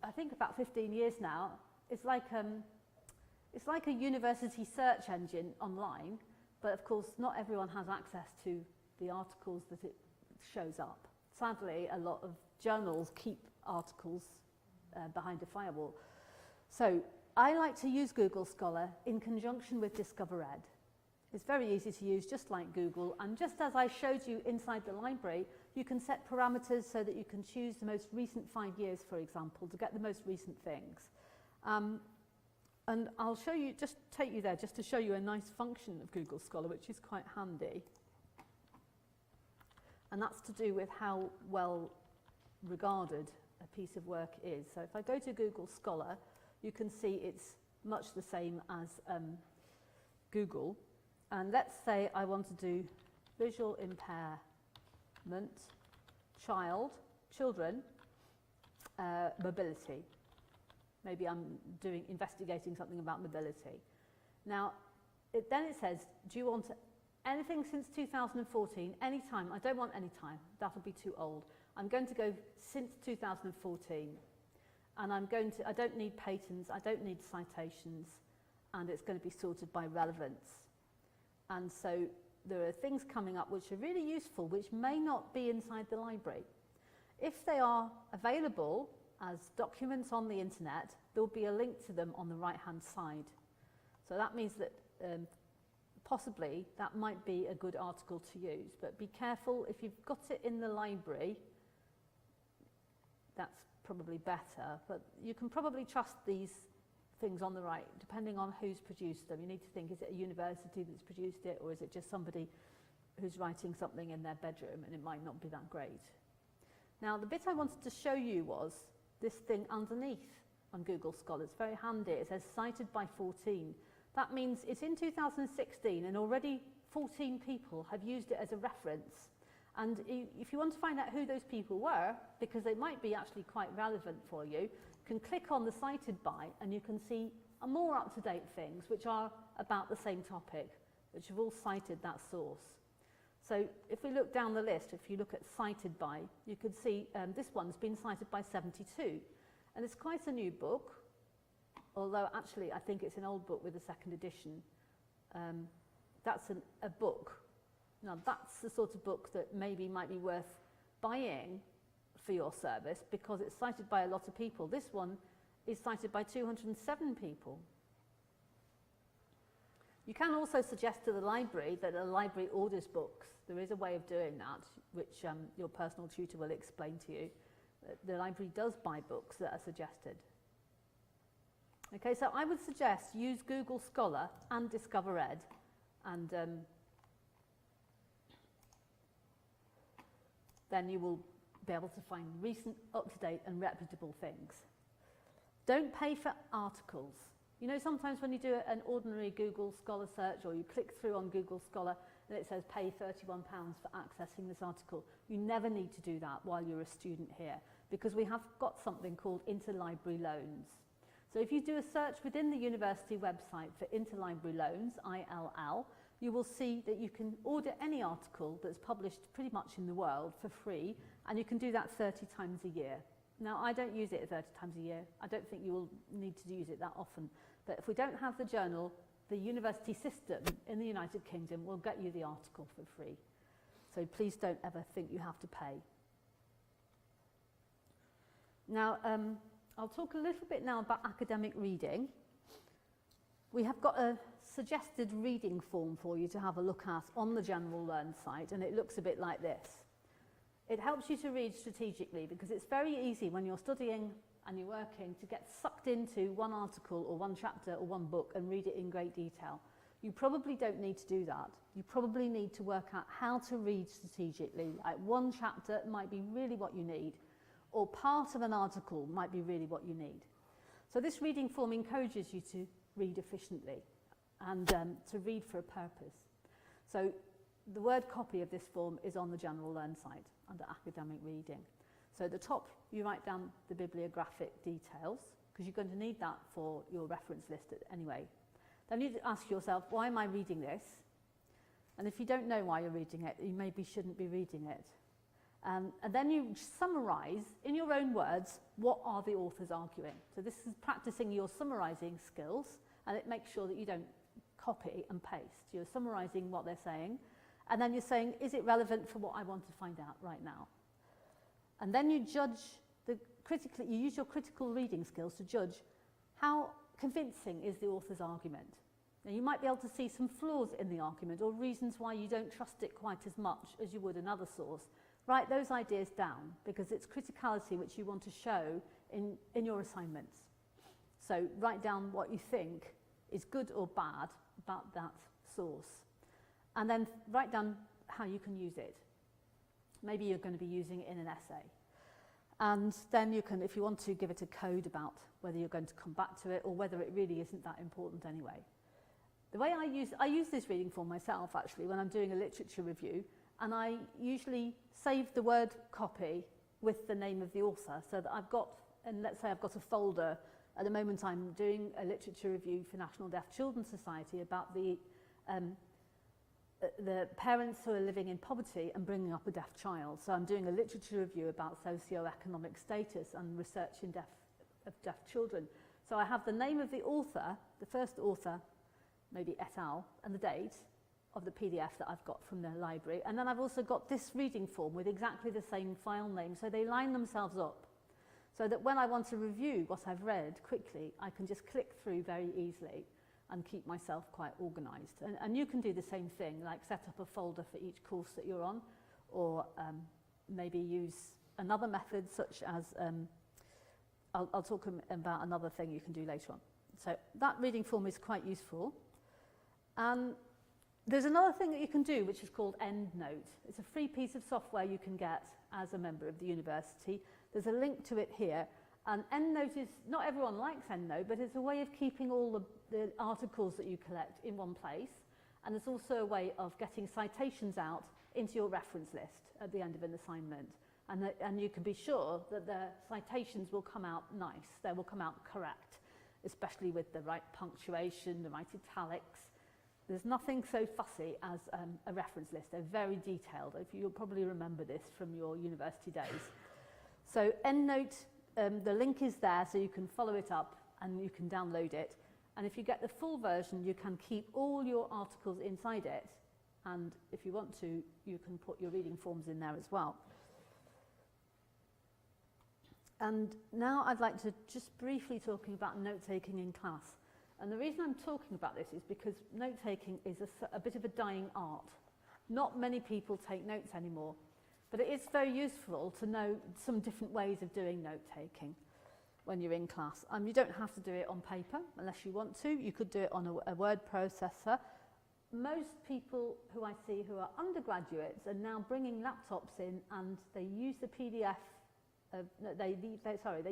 I think, about 15 years now. It's like a university search engine online, but of course not everyone has access to the articles that it shows up. Sadly, a lot of journals keep articles behind a firewall. So I like to use Google Scholar in conjunction with Discover Ed. It's very easy to use, just like Google, and just as I showed you inside the library, you can set parameters so that you can choose the most recent 5 years, for example, to get the most recent things. And I'll show you, just take you there, just to show you a nice function of Google Scholar, which is quite handy. And that's to do with how well regarded a piece of work is. So if I go to Google Scholar, you can see it's much the same as Google. And let's say I want to do visual impairment, children, mobility. Maybe I'm investigating something about mobility. Now, then it says, do you want anything since 2014, any time? I don't want any time, that'll be too old. I'm going to go since 2014. And I don't need patents, I don't need citations, and it's going to be sorted by relevance. And so there are things coming up which are really useful, which may not be inside the library. If they are available as documents on the internet, there will be a link to them on the right-hand side. So that means that possibly that might be a good article to use. But be careful, if you've got it in the library, that's probably better. But you can probably trust these things on the right, depending on who's produced them. You need to think, is it a university that's produced it, or is it just somebody who's writing something in their bedroom, and it might not be that great. Now, the bit I wanted to show you was this thing underneath on Google Scholar. It's very handy. It says cited by 14. That means it's in 2016, and already 14 people have used it as a reference. And if you want to find out who those people were, because they might be actually quite relevant for you, you can click on the cited by, and you can see more up-to-date things which are about the same topic, which have all cited that source. So if we look down the list, if you look at cited by, you can see this one's been cited by 72. And it's quite a new book, although actually I think it's an old book with a second edition. That's a book. Now that's the sort of book that maybe might be worth buying for your service, because it's cited by a lot of people. This one is cited by 207 people. You can also suggest to the library that a library orders books. There is a way of doing that, which your personal tutor will explain to you. The library does buy books that are suggested. Okay, so I would suggest use Google Scholar and Discover Ed, and then you will be able to find recent, up-to-date and reputable things. Don't pay for articles. You know, sometimes when you do an ordinary Google Scholar search, or you click through on Google Scholar and it says pay £31 for accessing this article, you never need to do that while you're a student here, because we have got something called interlibrary loans. So if you do a search within the university website for interlibrary loans, ILL, you will see that you can order any article that's published pretty much in the world for free, and you can do that 30 times a year. Now, I don't use it 30 times a year. I don't think you will need to use it that often. But if we don't have the journal, the university system in the United Kingdom will get you the article for free. So please don't ever think you have to pay. Now, I'll talk a little bit now about academic reading. we have got a suggested reading form for you to have a look at on the General Learn site, and it looks a bit like this. It helps you to read strategically because it's very easy when you're studying and you're working to get sucked into one article or one chapter or one book and read it in great detail. You probably don't need to do that. You probably need to work out how to read strategically. Like one chapter might be really what you need, or part of an article might be really what you need. So this reading form encourages you to read efficiently and to read for a purpose. So the word copy of this form is on the General Learn site under academic reading. So at the top, you write down the bibliographic details, because you're going to need that for your reference list anyway. Then you ask yourself, why am I reading this? And if you don't know why you're reading it, you maybe shouldn't be reading it. And then you summarise, in your own words, what are the authors arguing. So this is practising your summarising skills, and it makes sure that you don't copy and paste. You're summarising what they're saying, and then you're saying, is it relevant for what I want to find out right now? And then you judge, you use your critical reading skills to judge how convincing is the author's argument. Now you might be able to see some flaws in the argument or reasons why you don't trust it quite as much as you would another source. Write those ideas down because it's criticality which you want to show in your assignments. So write down what you think is good or bad about that source. And then write down how you can use it. Maybe you're going to be using it in an essay. And then you can, if you want to, give it a code about whether you're going to come back to it or whether it really isn't that important anyway. The way I use this reading form myself actually when I'm doing a literature review, and I usually save the word copy with the name of the author so that I've got, and let's say I've got a folder, at the moment I'm doing a literature review for National Deaf Children's Society about the parents who are living in poverty and bringing up a deaf child. So I'm doing a literature review about socio-economic status and research in of deaf children. So I have the name of the author, the first author, maybe et al, and the date of the PDF that I've got from the library. And then I've also got this reading form with exactly the same file name. So they line themselves up so that when I want to review what I've read quickly, I can just click through very easily and keep myself quite organised. And you can do the same thing, like set up a folder for each course that you're on, or maybe use another method such as, I'll talk about another thing you can do later on. So that reading form is quite useful. There's another thing that you can do which is called EndNote. It's a free piece of software you can get as a member of the university. There's a link to it here. And EndNote is, not everyone likes EndNote, but it's a way of keeping all the articles that you collect in one place. And it's also a way of getting citations out into your reference list at the end of an assignment. And you can be sure that the citations will come out nice. They will come out correct, especially with the right punctuation, the right italics. There's nothing so fussy as a reference list. They're very detailed. You'll probably remember this from your university days. So EndNote, the link is there so you can follow it up and you can download it. And if you get the full version, you can keep all your articles inside it. And if you want to, you can put your reading forms in there as well. And now I'd like to just briefly talk about note-taking in class. And the reason I'm talking about this is because note-taking is a bit of a dying art. Not many people take notes anymore, but it is very useful to know some different ways of doing note-taking when you're in class. You don't have to do it on paper unless you want to. You could do it on a word processor. Most people who I see who are undergraduates are now bringing laptops in and they use the PDF, they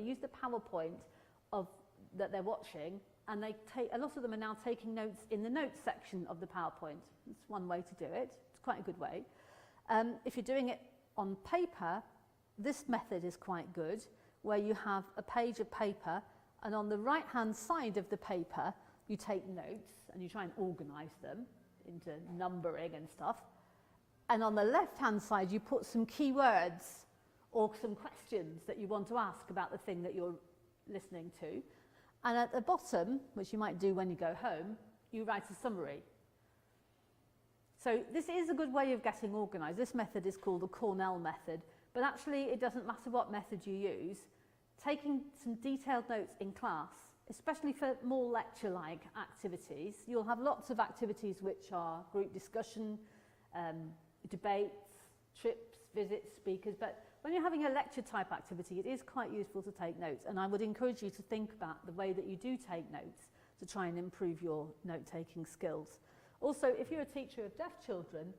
use the PowerPoint that they're watching, and a lot of them are now taking notes in the notes section of the PowerPoint. It's one way to do it. It's quite a good way. If you're doing it on paper, this method is quite good, where you have a page of paper, and on the right-hand side of the paper, you take notes and you try and organise them into numbering and stuff. And on the left-hand side, you put some keywords or some questions that you want to ask about the thing that you're listening to. And at the bottom, which you might do when you go home, you write a summary. So this is a good way of getting organised. This method is called the Cornell method, but actually it doesn't matter what method you use. Taking some detailed notes in class especially for more lecture-like activities. You'll have lots of activities which are group discussion, debates, trips, visits, speakers, but when you're having a lecture-type activity, it is quite useful to take notes, and I would encourage you to think about the way that you do take notes to try and improve your note-taking skills. Also, if you're a teacher of deaf children,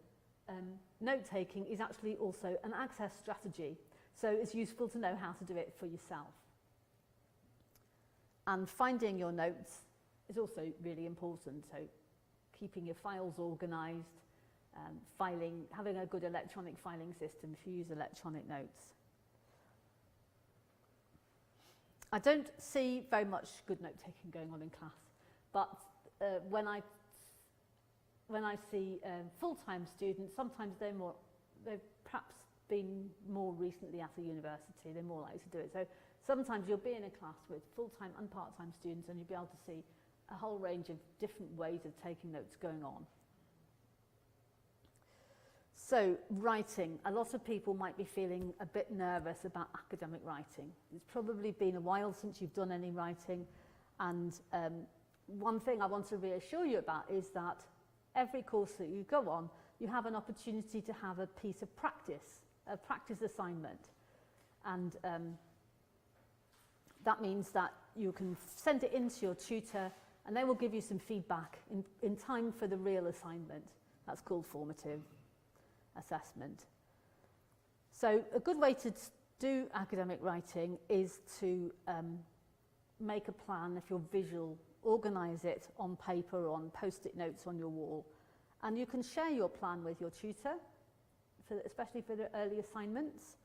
note-taking is actually also an access strategy, so it's useful to know how to do it for yourself. And finding your notes is also really important, so keeping your files organised, having a good electronic filing system if you use electronic notes. I don't see very much good note-taking going on in class, but when I see full-time students, sometimes they've perhaps been more recently at a university, they're more likely to do it. So sometimes you'll be in a class with full-time and part-time students and you'll be able to see a whole range of different ways of taking notes going on. So, writing. A lot of people might be feeling a bit nervous about academic writing. It's probably been a while since you've done any writing, and one thing I want to reassure you about is that every course that you go on, you have an opportunity to have a piece of practice, a practice assignment. And that means that you can send it in to your tutor, and they will give you some feedback in time for the real assignment. That's called formative assessment. So a good way to do academic writing is to make a plan. If you're visual, organise it on paper or on post-it notes on your wall, and you can share your plan with your tutor, especially for the early assignments.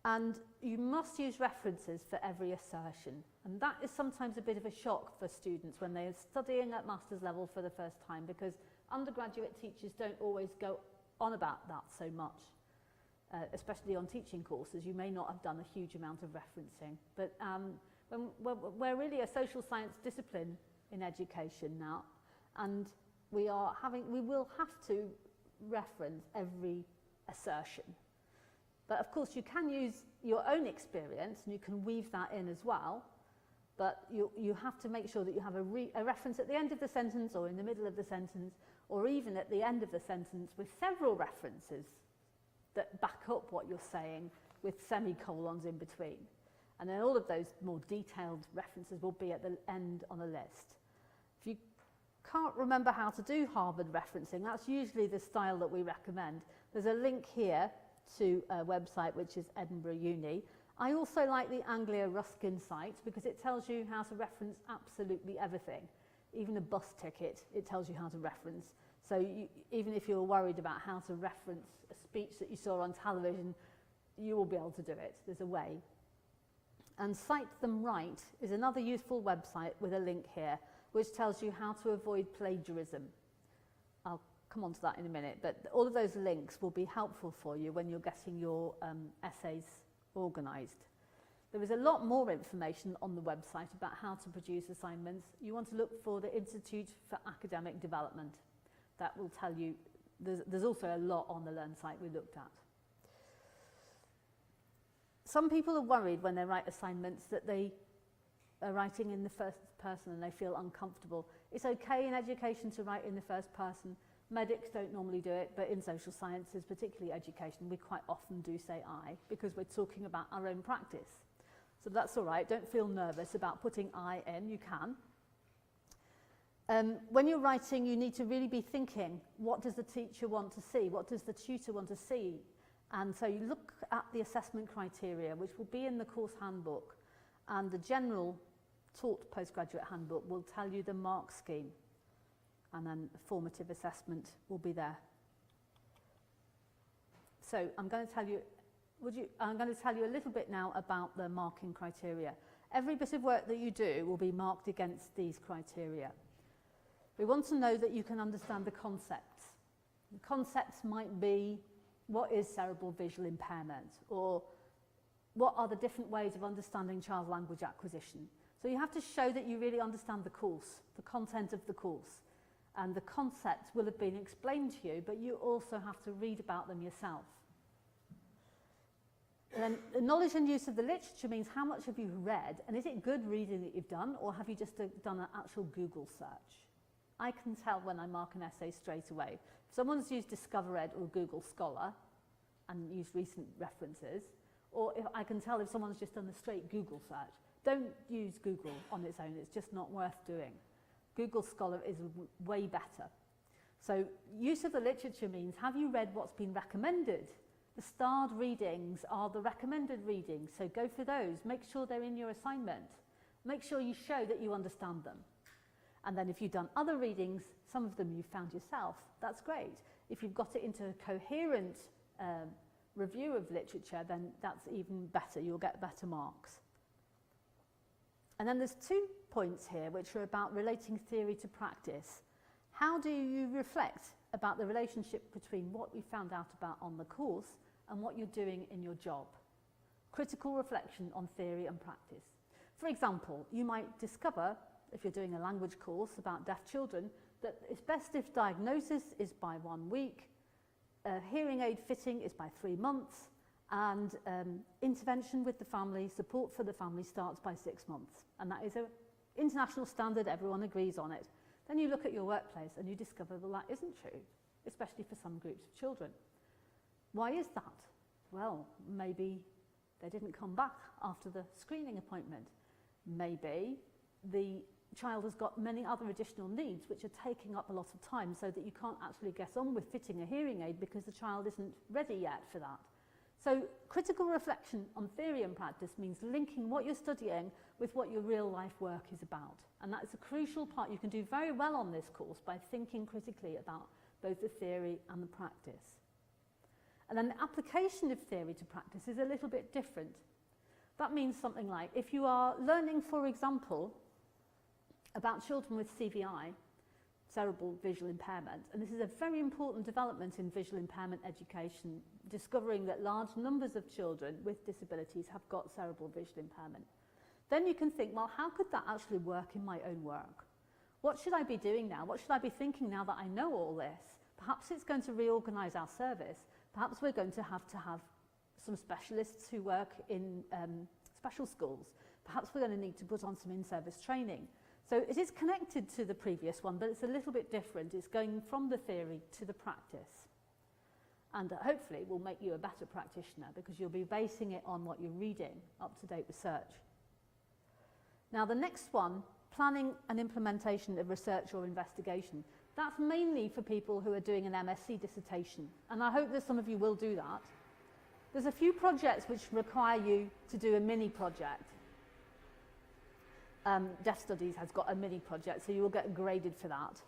And you must use references for every assertion, and that is sometimes a bit of a shock for students when they're studying at master's level for the first time, because undergraduate teachers don't always go on about that so much, especially on teaching courses. You may not have done a huge amount of referencing, but we're really a social science discipline in education now, and we will have to reference every assertion. But of course you can use your own experience and you can weave that in as well, but you have to make sure that you have a reference at the end of the sentence or in the middle of the sentence, or even at the end of the sentence with several references that back up what you're saying with semicolons in between. And then all of those more detailed references will be at the end on a list. If you can't remember how to do Harvard referencing, that's usually the style that we recommend. There's a link here to a website which is Edinburgh Uni. I also like the Anglia Ruskin site because it tells you how to reference absolutely everything. Even a bus ticket, it tells you how to reference. So even if you're worried about how to reference a speech that you saw on television, you will be able to do it. There's a way. And Cite Them Right is another useful website with a link here, which tells you how to avoid plagiarism. I'll come on to that in a minute, but all of those links will be helpful for you when you're getting your essays organised. There is a lot more information on the website about how to produce assignments. You want to look for the Institute for Academic Development. That will tell you, there's also a lot on the Learn site we looked at. Some people are worried when they write assignments that they are writing in the first person and they feel uncomfortable. It's okay in education to write in the first person. Medics don't normally do it, but in social sciences, particularly education, we quite often do say I, because we're talking about our own practice. So that's all right, don't feel nervous about putting I in, you can. When you're writing, you need to really be thinking, what does the teacher want to see? What does the tutor want to see? And so you look at the assessment criteria, which will be in the course handbook, and the general taught postgraduate handbook will tell you the mark scheme, and then formative assessment will be there. So I'm going to tell you a little bit now about the marking criteria. Every bit of work that you do will be marked against these criteria. We want to know that you can understand the concepts. The concepts might be, what is cerebral visual impairment? Or what are the different ways of understanding child language acquisition? So you have to show that you really understand the course, the content of the course. And the concepts will have been explained to you, but you also have to read about them yourself. Then the knowledge and use of the literature means how much have you read, and is it good reading that you've done, or have you just done an actual Google search? I can tell when I mark an essay straight away. If someone's used DiscoverEd or Google Scholar and used recent references, or if I can tell if someone's just done a straight Google search. Don't use Google on its own, it's just not worth doing. Google Scholar is way better. So use of the literature means, have you read what's been recommended? The starred readings are the recommended readings, so go for those. Make sure they're in your assignment. Make sure you show that you understand them. And then if you've done other readings, some of them you've found yourself, that's great. If you've got it into a coherent review of literature, then that's even better, you'll get better marks. And then there's 2 points here which are about relating theory to practice. How do you reflect about the relationship between what you found out about on the course and what you're doing in your job? Critical reflection on theory and practice. For example, you might discover, if you're doing a language course about deaf children, that it's best if diagnosis is by 1 week, hearing aid fitting is by 3 months, and intervention with the family, support for the family starts by 6 months. And that is an international standard, everyone agrees on it. Then you look at your workplace and you discover, well, that isn't true, especially for some groups of children. Why is that? Well, maybe they didn't come back after the screening appointment. Maybe the child has got many other additional needs which are taking up a lot of time, so that you can't actually get on with fitting a hearing aid because the child isn't ready yet for that. So critical reflection on theory and practice means linking what you're studying with what your real life work is about. And that is a crucial part. You can do very well on this course by thinking critically about both the theory and the practice. And then the application of theory to practice is a little bit different. That means something like, if you are learning, for example, about children with CVI, cerebral visual impairment, and this is a very important development in visual impairment education, discovering that large numbers of children with disabilities have got cerebral visual impairment. Then you can think, well, how could that actually work in my own work? What should I be doing now? What should I be thinking now that I know all this? Perhaps it's going to reorganise our service. Perhaps we're going to have some specialists who work in special schools. Perhaps we're going to need to put on some in-service training. So it is connected to the previous one, but it's a little bit different. It's going from the theory to the practice. And hopefully it will make you a better practitioner because you'll be basing it on what you're reading, up-to-date research. Now the next one, planning and implementation of research or investigation. That's mainly for people who are doing an MSc dissertation. And I hope that some of you will do that. There's a few projects which require you to do a mini project. Deaf Studies has got a mini project, so you will get graded for that.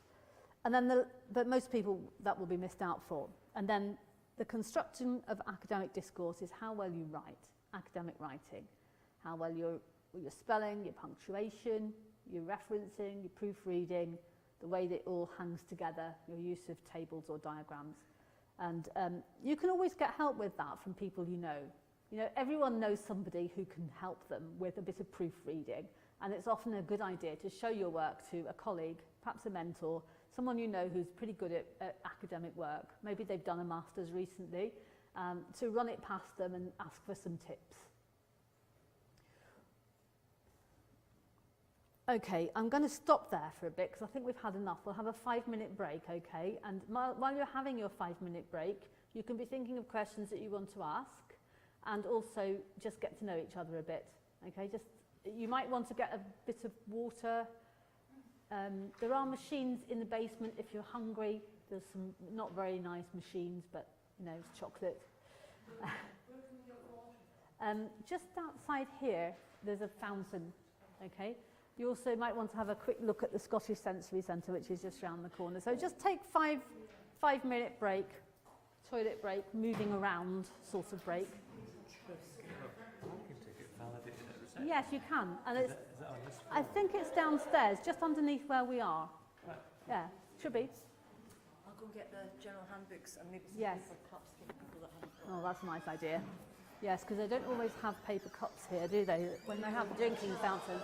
And then but most people that will be missed out for. And then the construction of academic discourse is how well you write, academic writing, how well your spelling, your punctuation, your referencing, your proofreading, the way that it all hangs together, your use of tables or diagrams. And you can always get help with that from people you know. You know, everyone knows somebody who can help them with a bit of proofreading. And it's often a good idea to show your work to a colleague, perhaps a mentor, someone you know who's pretty good at academic work. Maybe they've done a master's recently, to run it past them and ask for some tips. Okay, I'm going to stop there for a bit because I think we've had enough. We'll have a 5-minute break, okay? And while you're having your 5-minute break, you can be thinking of questions that you want to ask and also just get to know each other a bit, okay? You might want to get a bit of water. There are machines in the basement if you're hungry. There's some not very nice machines, but you know, it's chocolate. Just outside here, there's a fountain, okay? You also might want to have a quick look at the Scottish Sensory Centre, which is just around the corner. So just take 5-minute break, toilet break, moving around sort of break. Yes, you can. And it's, I think it's downstairs, just underneath where we are. Right. Yeah, should be. I'll go get the general handbooks and maybe some Yes. paper cups for people that haven't got. Oh, that's a nice idea. Yes, because they don't always have paper cups here, do they? When they have the drinking fountain.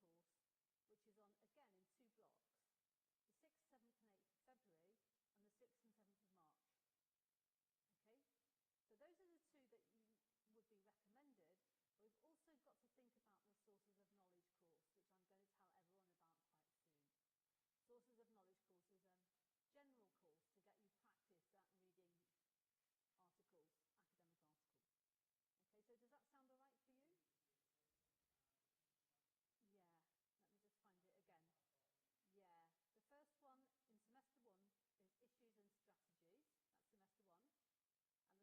course, which is on, again, in 2 blocks, the 6th, 7th and 8th of February and the 6th and 7th of March. Okay? So those are the 2 that you would be recommended. But we've also got to think about the Sources of Knowledge course, which I'm going to tell everyone about quite soon. Sources of Knowledge course is a general course to get you practice at reading articles, academic articles. Okay, so does that sound all right for you?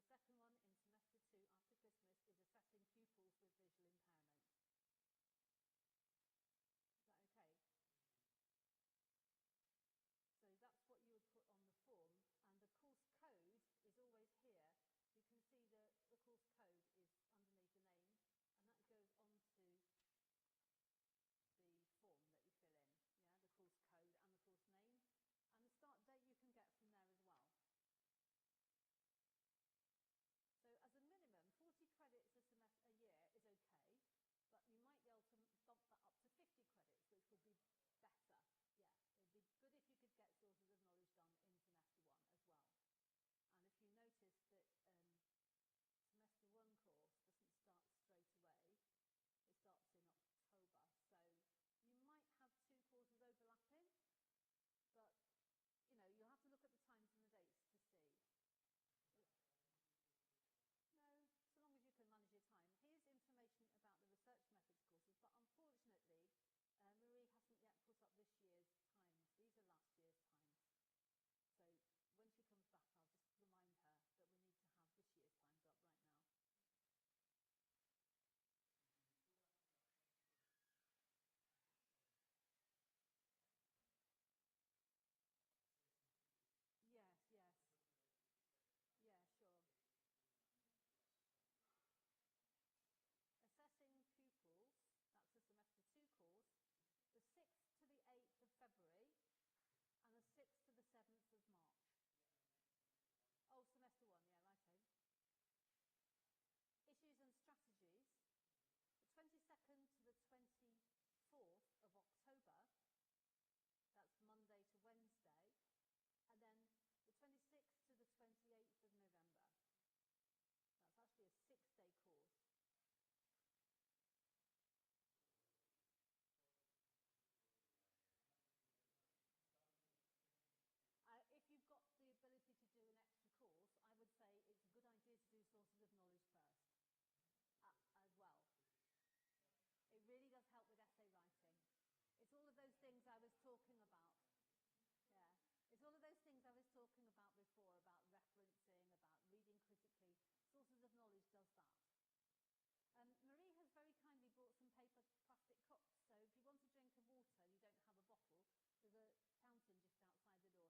Yeah, let me just find it again. Yeah, the first one in semester 1 is Issues and Strategies, that's semester 1. And the second one in semester 2 after Christmas is Assessing Pupils with Visual Impairment. Is that okay? So that's what you would put on the form, and the course code is always here. You can see the course code is underneath the name, and that goes on to the form that you fill in, yeah, the course code and the course name, and the start date you can get from there as well. So as a minimum, 40 credits a year is okay, but you might be able to bump that up to 50 credits, which would be better. Yeah, it'd be good if you could get Sources of Knowledge done in semester 1 as well. And if you notice that semester 1 course doesn't start straight away, it starts in October, so you might have 2 courses overlapping, but you know, you'll have to look at the times and the dates to see. No, so long as you can manage your time. Here's information about the research methods courses, but unfortunately, Marie hasn't yet put up this year's times. These are last year's times. So when she comes back, I'll just remind her that we need to have this year's times up right now. Yes, yes. Yeah, sure. Assessing Pupils, that's the semester 2 course, the 6th to the 8th of February and the 6th to the 7th of March. Oh, semester 1, yeah, righto. Issues and Strategies, the 22nd to the 24th of October, that's Monday to Wednesday, and then the 26th to the 28th of November. That's actually a 6-day course. If you've got the ability to do an extra course, I would say it's a good idea to do Sources of Knowledge first, as well. It really does help with essay writing. It's all of those things I was talking about. Yeah, it's all of those things I was talking about before, about referencing, about reading critically. Sources of Knowledge does that. Marie has very kindly brought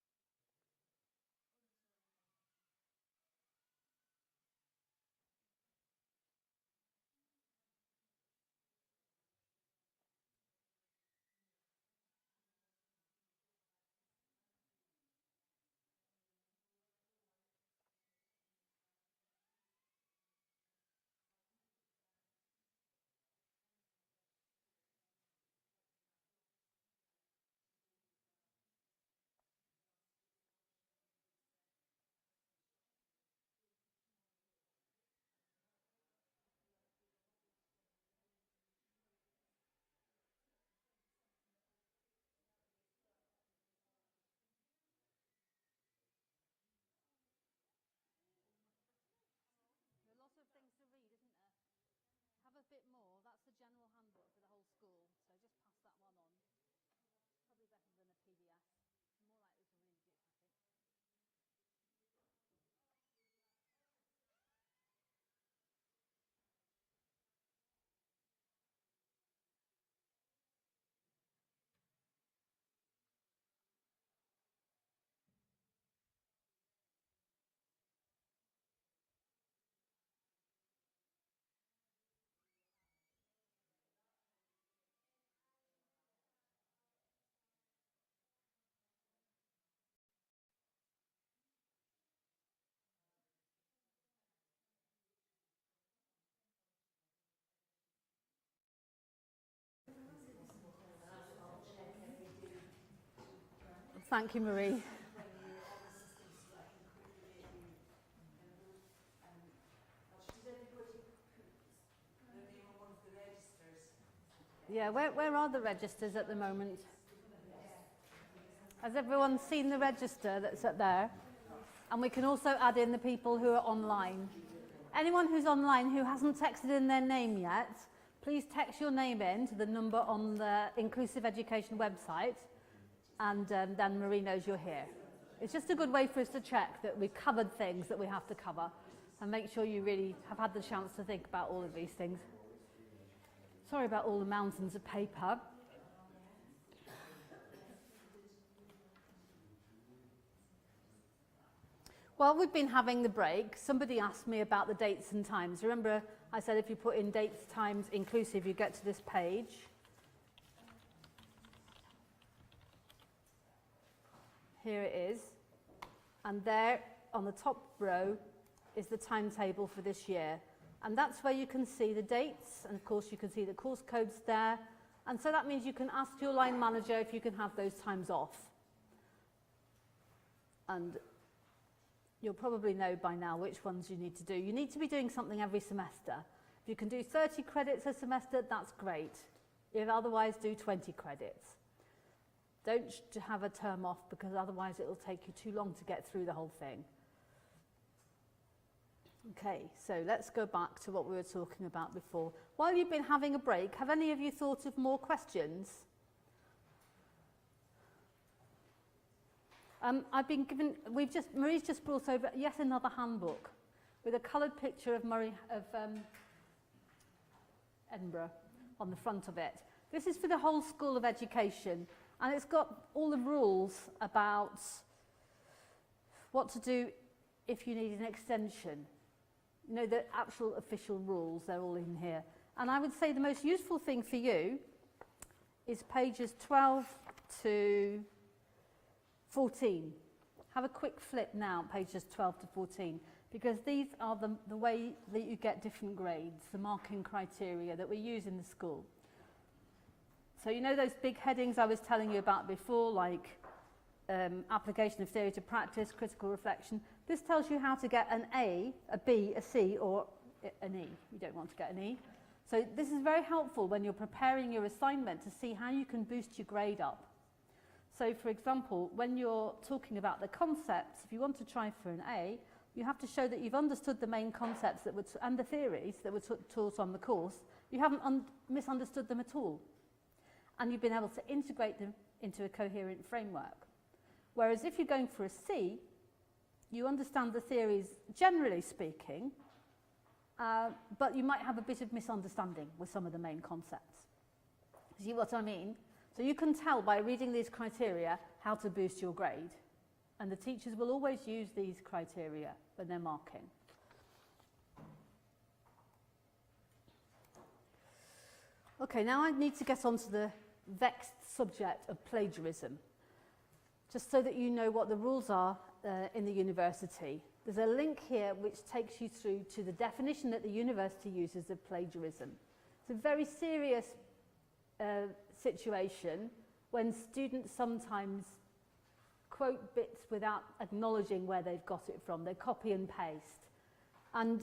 some paper plastic cups, so if you want a drink of water and you don't have a bottle, there's a fountain just outside the door here. This is nice. Thank you, Marie. when you all the systems like included you did everybody put the name on one of the registers? Yeah, where are the registers at the moment? Has everyone seen the register that's up there? And we can also add in the people who are online. Anyone who's online who hasn't texted in their name yet, please text your name in to the number on the Inclusive Education website, and then Marie knows you're here. It's just a good way for us to check that we've covered things that we have to cover and make sure you really have had the chance to think about all of these things. Sorry about all the mountains of paper. While we've been having the break, somebody asked me about the dates and times. Remember, I said if you put in dates, times, inclusive, you get to this page. Here it is. And there, on the top row, is the timetable for this year. And that's where you can see the dates, and of course you can see the course codes there. And so that means you can ask your line manager if you can have those times off. And you'll probably know by now which ones you need to do. You need to be doing something every semester. If you can do 30 credits a semester, that's great. If otherwise, do 20 credits. Don't have a term off, because otherwise it will take you too long to get through the whole thing. Okay, so let's go back to what we were talking about before. While you've been having a break, have any of you thought of more questions? Marie's just brought over yet another handbook with a coloured picture of Edinburgh on the front of it. This is for the whole School of Education, and it's got all the rules about what to do if you need an extension. You know, the actual official rules, they're all in here. And I would say the most useful thing for you is pages 12 to 14. Have a quick flip now, pages 12 to 14, because these are the way that you get different grades, the marking criteria that we use in the school. So you know those big headings I was telling you about before, like application of theory to practice, critical reflection. This tells you how to get an A, a B, a C, or an E. You don't want to get an E. So this is very helpful when you're preparing your assignment to see how you can boost your grade up. So, for example, when you're talking about the concepts, if you want to try for an A, you have to show that you've understood the main concepts that and the theories that were taught on the course. You haven't misunderstood them at all. And you've been able to integrate them into a coherent framework. Whereas if you're going for a C, you understand the theories, generally speaking, but you might have a bit of misunderstanding with some of the main concepts. See what I mean? So you can tell by reading these criteria how to boost your grade. And the teachers will always use these criteria when they're marking. Okay, now I need to get on to the vexed subject of plagiarism, just so that you know what the rules are in the university. There's a link here which takes you through to the definition that the university uses of plagiarism. It's a very serious situation when students sometimes quote bits without acknowledging where they've got it from. They copy and paste. And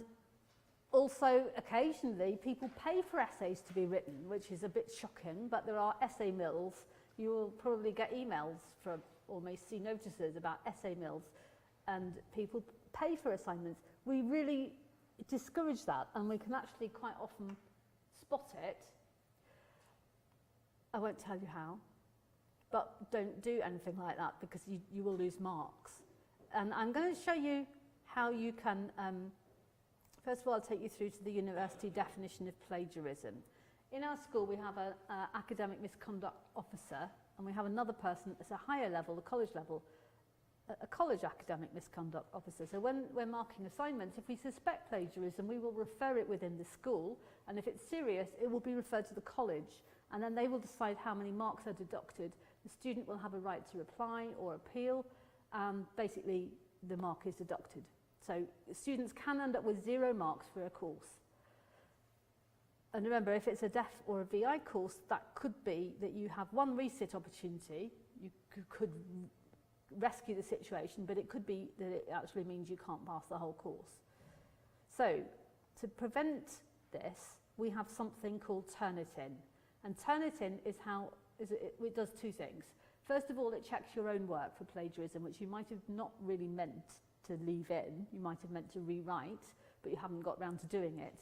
also, occasionally, people pay for essays to be written, which is a bit shocking, but there are essay mills. You will probably get emails from, or may see notices about essay mills, and people pay for assignments. We really discourage that, and we can actually quite often spot it. I won't tell you how, but don't do anything like that, because you will lose marks. And I'm going to show you how you can, first of all, I'll take you through to the university definition of plagiarism. In our school, we have an academic misconduct officer, and we have another person that's a higher level, the college level, a college academic misconduct officer. So when we're marking assignments, if we suspect plagiarism, we will refer it within the school, and if it's serious, it will be referred to the college, and then they will decide how many marks are deducted. The student will have a right to reply or appeal, and basically the mark is deducted. So students can end up with 0 marks for a course. And remember, if it's a DEF or a VI course, that could be that you have one resit opportunity. You could rescue the situation, but it could be that it actually means you can't pass the whole course. So, to prevent this, we have something called Turnitin. And Turnitin it does two things. First of all, it checks your own work for plagiarism, which you might have not really meant to leave in. You might have meant to rewrite, but you haven't got round to doing it.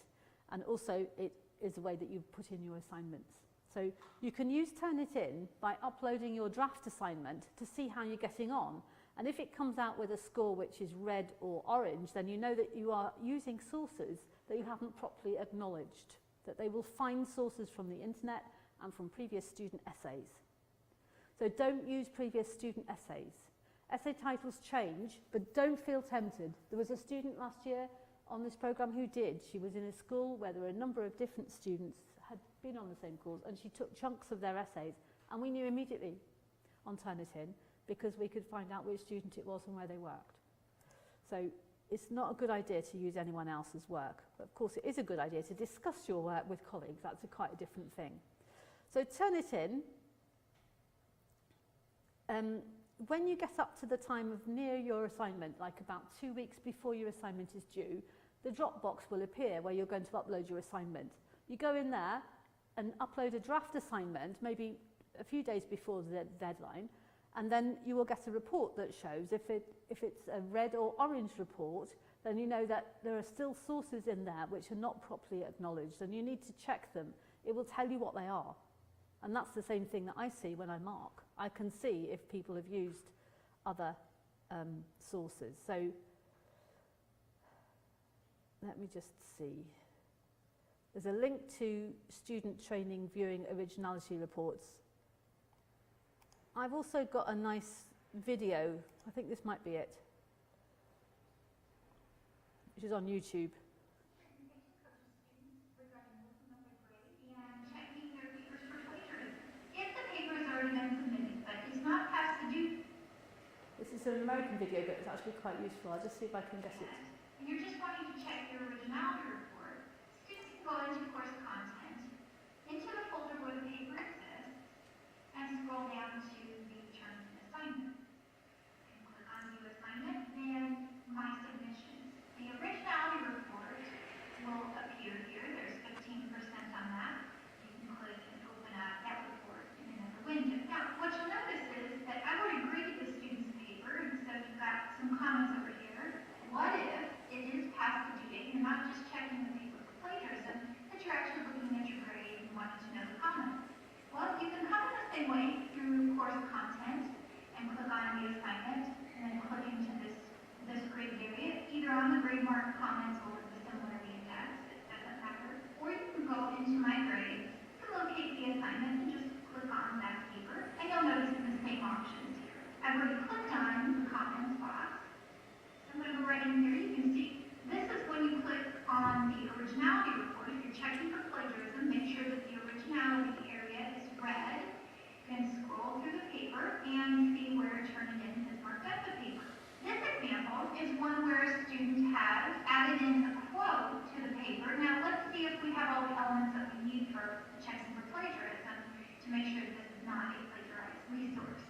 And also, it is a way that you put in your assignments. So you can use Turnitin by uploading your draft assignment to see how you're getting on. And if it comes out with a score which is red or orange, then you know that you are using sources that you haven't properly acknowledged, that they will find sources from the internet and from previous student essays. So don't use previous student essays. Essay titles change, but don't feel tempted. There was a student last year on this programme who did. She was in a school where there were a number of different students had been on the same course, and she took chunks of their essays, and we knew immediately on Turnitin because we could find out which student it was and where they worked. So it's not a good idea to use anyone else's work, but of course it is a good idea to discuss your work with colleagues. That's quite a different thing. So Turnitin, when you get up to the time of near your assignment, like about 2 weeks before your assignment is due, the drop box will appear where you're going to upload your assignment. You go in there and upload a draft assignment, maybe a few days before the deadline, and then you will get a report that shows if it's a red or orange report, then you know that there are still sources in there which are not properly acknowledged, and you need to check them. It will tell you what they are. And that's the same thing that I see when I mark. I can see if people have used other sources. So let me just see. There's a link to student training viewing originality reports. I've also got a nice video. I think this might be it, which is on YouTube. This is an American video, but it's actually quite useful. I'll just see if I can get it. And you're just wanting to check your originality report. Students can go into course content, into the folder where the paper exists, and scroll down to the turn assignment. And click on View Assignment, then My Submissions. The originality report will appear here. There's 15% on that. You can click and open up that report in another window. Now, what you'll notice is that I've already graded the student's paper, and so you've got some comments over here. What if it is past the due date? You're not just checking the paper for plagiarism, but you're actually looking at your grade and wanting to know the comments. Well, you can come in the same way through course content and click on the assignment, and then click into this graded area, either on the grade mark comments or the similarity index. It doesn't matter. Or you can go into My Grade, you can locate the assignment and just click on that paper, and you'll notice the same options here. I've already clicked on the comments box. I'm going to go right in here. You can see this is when you click on the originality report. If you're checking for plagiarism, make sure that the originality area is red. Then scroll through the paper and see where Turnitin has marked up the paper. This example is one where a student has added in a quote to the paper. Now let's see if we have all the elements that we need for checking for plagiarism to make sure that this is not a plagiarized resource.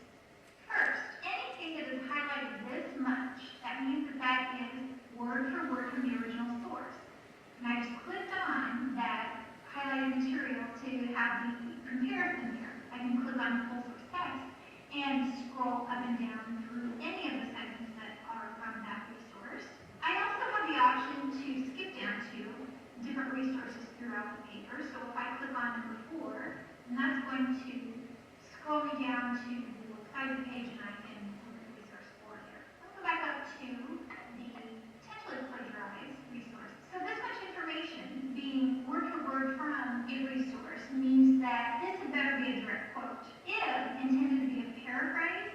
First, anything that is highlighted this much, that means that that is word for word from the original source. And I just clicked on that highlighted material to have the comparison here. I can click on full source text and scroll up and down through any of the segments that are from that resource. I also have the option to skip down to different resources throughout the paper. So if I click on number 4, and that's going to scroll me down to the cited page, and I can look at resource 4 here. Let's go back up to the potentially plagiarized resource. So this much information being word for word from a resource means that this had better be a direct quote. If intended to be a paraphrase,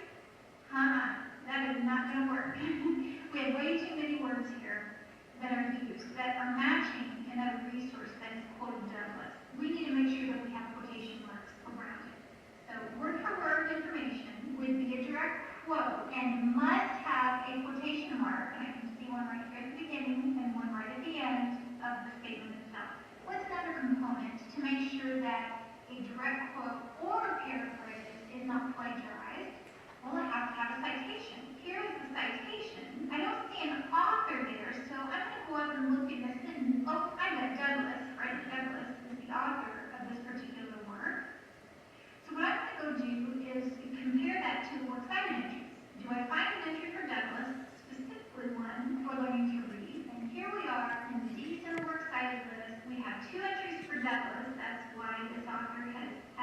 that is not going to work. We have way too many words here that are used, that are matching another resource that is quoted Douglas. We need to make sure that we have quotation marks around it. So word for word information would be a direct quote and must have a quotation mark, and I can see one right here at the beginning and one right at the end of the statement itself. What's another component to make sure that a direct quote or a paraphrase is not plagiarized? Well, it has to have a citation.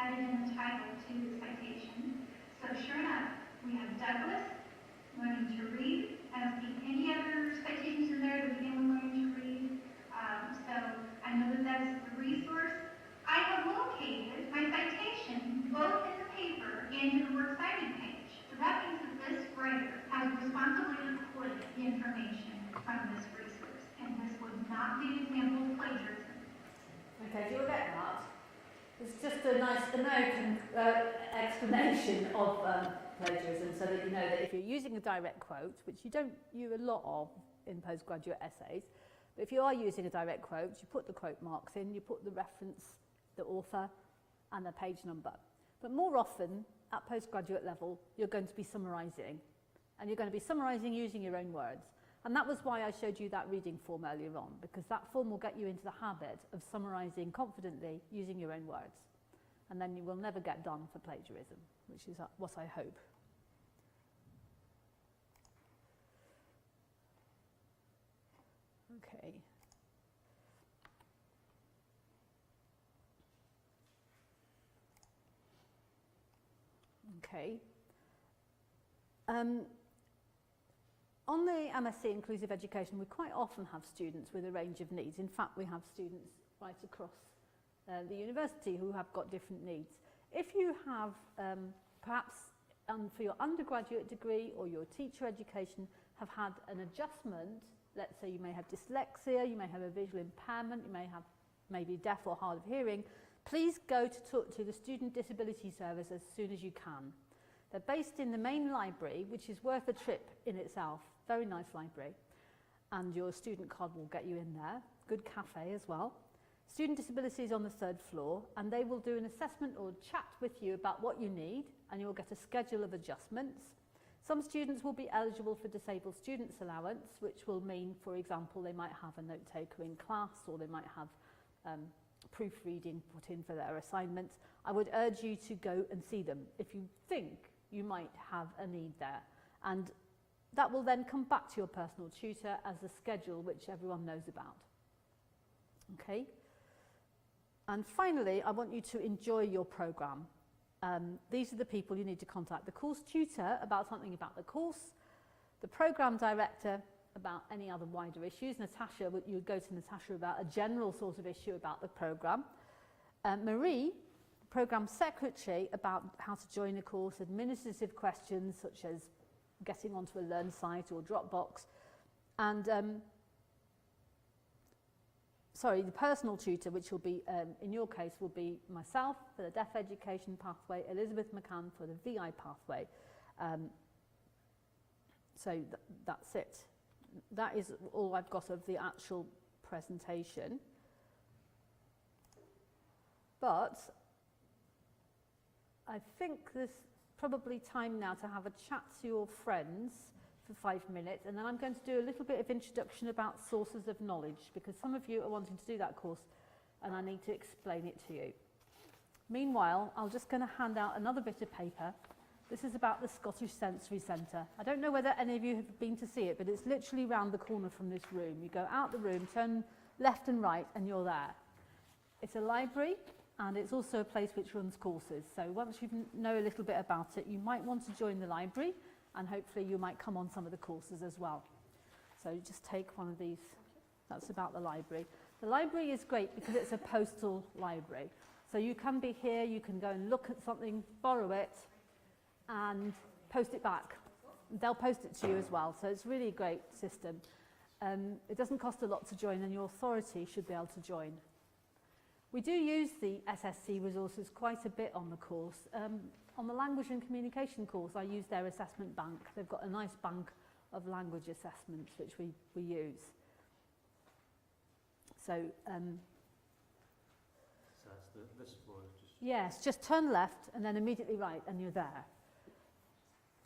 added in the title to the citation. So sure enough, we have Douglas, learning to read. I don't see any other citations in there that begin with learning to read. So I know that that's the resource. I have located my citation both in the paper and in the works cited page. So that means that this writer has responsibly included the information from this resource, and this would not be an example of plagiarism. Okay, do you all get that? It's just a nice American explanation of plagiarism, so that you know that if you're using a direct quote, which you don't use a lot of in postgraduate essays, but if you are using a direct quote, you put the quote marks in, you put the reference, the author, and the page number. But more often, at postgraduate level, you're going to be summarising, and you're going to be summarising using your own words. And that was why I showed you that reading form earlier on, because that form will get you into the habit of summarising confidently using your own words. And then you will never get done for plagiarism, which is what I hope. Okay. Okay. On the MSc Inclusive Education, we quite often have students with a range of needs. In fact, we have students right across the university who have got different needs. If you have, perhaps for your undergraduate degree or your teacher education, have had an adjustment, let's say you may have dyslexia, you may have a visual impairment, you may have maybe deaf or hard of hearing, please go to talk to the Student Disability Service as soon as you can. They're based in the main library, which is worth a trip in itself. Very nice library. And your student card will get you in there. Good cafe as well. Student Disability is on the 3rd floor, and they will do an assessment or chat with you about what you need, and you'll get a schedule of adjustments. Some students will be eligible for Disabled Students Allowance, which will mean, for example, they might have a note taker in class, or they might have proofreading put in for their assignments. I would urge you to go and see them if you think you might have a need there. And that will then come back to your personal tutor as a schedule which everyone knows about. Okay? And finally, I want you to enjoy your program. These are the people you need to contact. The course tutor about something about the course, the program director about any other wider issues. Natasha, you would go to Natasha about a general sort of issue about the program. Marie, program secretary, about how to join a course, administrative questions such as getting onto a Learn site or Dropbox. And the personal tutor, which will be, in your case, will be myself for the Deaf Education pathway, Elizabeth McCann for the VI pathway. So that's it. That is all I've got of the actual presentation. But I think there's probably time now to have a chat to your friends for 5 minutes, and then I'm going to do a little bit of introduction about sources of knowledge, because some of you are wanting to do that course and I need to explain it to you. Meanwhile, I'm just going to hand out another bit of paper. This is about the Scottish Sensory Centre. I don't know whether any of you have been to see it, but it's literally round the corner from this room. You go out the room, turn left and right, and you're there. It's a library, and it's also a place which runs courses. So once you know a little bit about it, you might want to join the library, and hopefully you might come on some of the courses as well. So you just take one of these. That's about the library. The library is great because it's a postal library. So you can be here, you can go and look at something, borrow it, and post it back. They'll post it to you as well. So it's really a great system. It doesn't cost a lot to join, and your authority should be able to join. We do use the SSC resources quite a bit on the course. On the language and communication course, I use their assessment bank. They've got a nice bank of language assessments which we use. So, so that's this floor. Yes, just turn left and then immediately right, and you're there.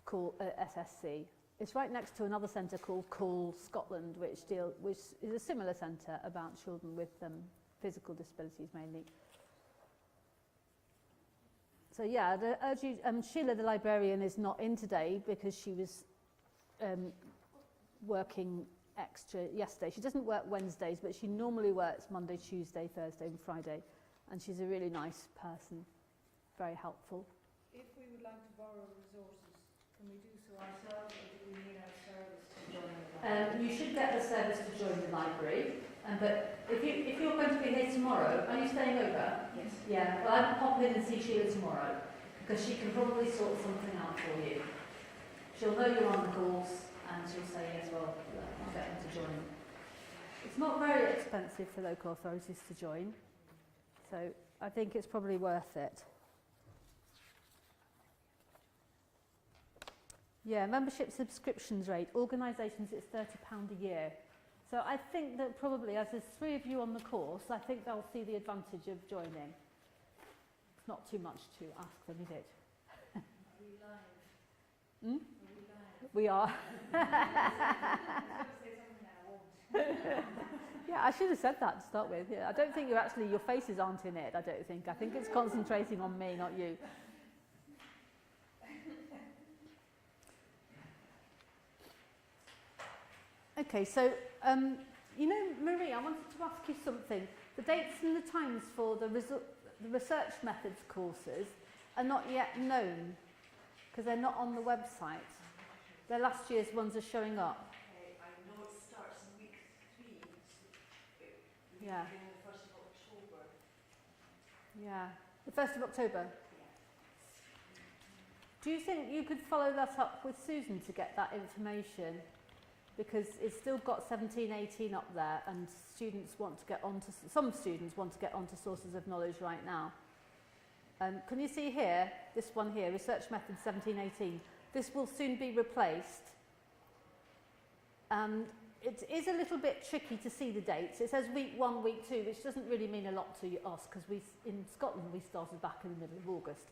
Called SSC. It's right next to another centre called Call Scotland, which is a similar centre about children with physical disabilities mainly. So yeah, I urge you, Sheila, the librarian, is not in today because she was working extra yesterday. She doesn't work Wednesdays, but she normally works Monday, Tuesday, Thursday and Friday. And she's a really nice person. very helpful. If we would like to borrow resources, can we do so ourselves, or do we need our service to join the You should get the service to join the library, but if you're going to be here tomorrow, are you staying over? Yes. Yeah, well, I'll pop in and see Sheila tomorrow, because she can probably sort something out for you. She'll know you're on the course, and she'll say, yes, well, I'll get them to join. It's not very expensive for local authorities to join, so I think it's probably worth it. Yeah, membership subscriptions rate, organisations it's £30 a year. So I think that probably, as there's 3 of you on the course, I think they'll see the advantage of joining. It's not too much to ask them, is it? Are we live? Hmm? Are we live? We are. I was going to say something I won't. Yeah, I should have said that to start with. Yeah, I don't think your faces aren't in it, I don't think. I think it's concentrating on me, not you. Okay, so, you know, Marie, I wanted to ask you something. The dates and the times for the research methods courses are not yet known, because they're not on the website. The last year's ones are showing up. Okay, I know it starts in week 3, so it will Yeah. begin the 1st of October. Yeah, the 1st of October. Yeah. Do you think you could follow that up with Susan to get that information? Because it's still got 17, 18 up there, and students want to get onto, some students want to get onto sources of knowledge right now. Can you see here, this one here, Research Method 17, 18? This will soon be replaced. And it is a little bit tricky to see the dates. It says week 1, week 2, which doesn't really mean a lot to us, because in Scotland we started back in the middle of August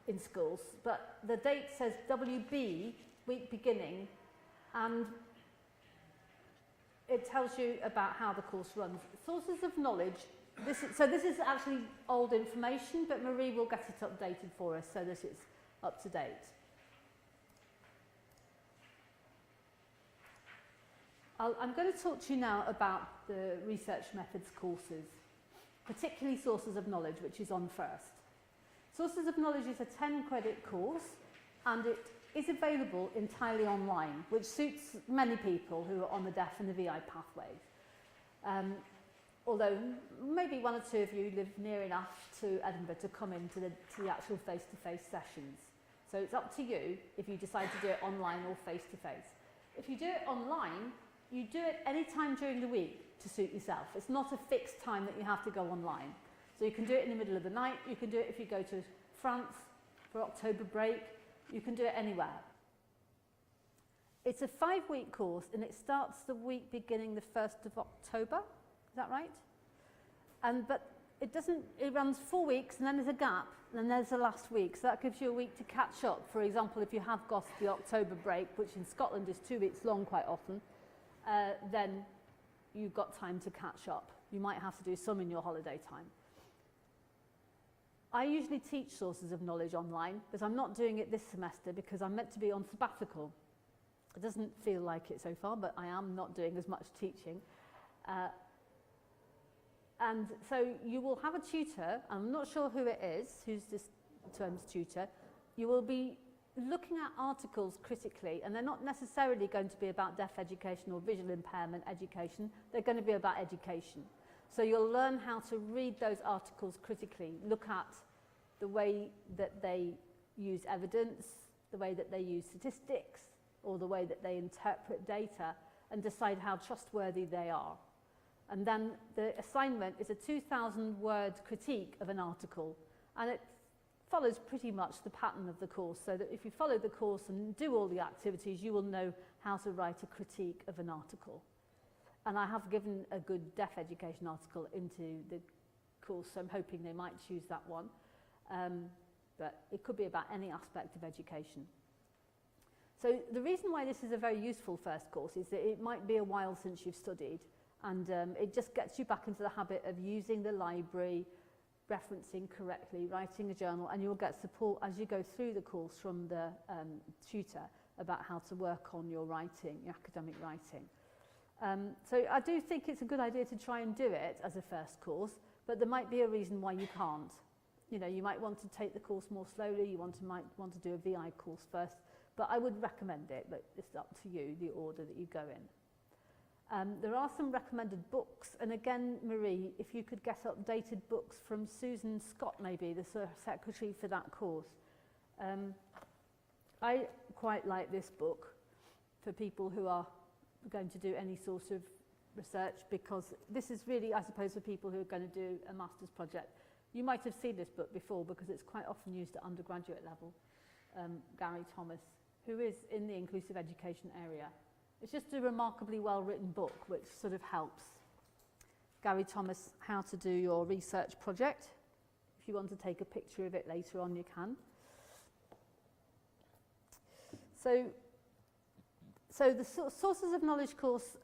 in schools. But the date says WB, week beginning, and it tells you about how the course runs. Sources of knowledge, this is actually old information, but Marie will get it updated for us so that it's up to date. I'm going to talk to you now about the research methods courses, particularly sources of knowledge, which is on first. Sources of knowledge is a 10-credit course, and it is available entirely online, which suits many people who are on the deaf and the VI pathways. Although maybe 1 or 2 of you live near enough to Edinburgh to come into the actual face-to-face sessions. So it's up to you if you decide to do it online or face-to-face. If you do it online, you do it any time during the week to suit yourself. It's not a fixed time that you have to go online. So you can do it in the middle of the night, you can do it if you go to France for October break, you can do it anywhere. It's a 5-week course, and it starts the week beginning the 1st of October. Is that right? But it runs 4 weeks, and then there's a gap, and then there's the last week. So that gives you a week to catch up. For example, if you have got the October break, which in Scotland is 2 weeks long quite often, then you've got time to catch up. You might have to do some in your holiday time. I usually teach sources of knowledge online, but I'm not doing it this semester because I'm meant to be on sabbatical. It doesn't feel like it so far, but I am not doing as much teaching. And so you will have a tutor, I'm not sure who it is, who's this term's tutor. You will be looking at articles critically, and they're not necessarily going to be about deaf education or visual impairment education, they're going to be about education. So you'll learn how to read those articles critically, look at the way that they use evidence, the way that they use statistics, or the way that they interpret data, and decide how trustworthy they are. And then the assignment is a 2,000-word critique of an article, and it follows pretty much the pattern of the course, so that if you follow the course and do all the activities, you will know how to write a critique of an article. And I have given a good deaf education article into the course, so I'm hoping they might choose that one. But it could be about any aspect of education. So the reason why this is a very useful first course is that it might be a while since you've studied, and it just gets you back into the habit of using the library, referencing correctly, writing a journal, and you'll get support as you go through the course from the tutor about how to work on your writing, your academic writing. So I do think it's a good idea to try and do it as a first course, but there might be a reason why you can't. you know, you might want to take the course more slowly, might want to do a VI course first, but I would recommend it, but it's up to you, the order that you go in. There are some recommended books, and again, Marie, if you could get updated books from Susan Scott, maybe, the secretary for that course. I quite like this book for people who are going to do any sort of research, because this is really, I suppose, for people who are going to do a master's project. You might have seen this book before because it's quite often used at undergraduate level. Gary Thomas, who is in the inclusive education area. It's just a remarkably well-written book which sort of helps. Gary Thomas, How to Do Your Research Project. If you want to take a picture of it later on, you can. So the Sources of Knowledge course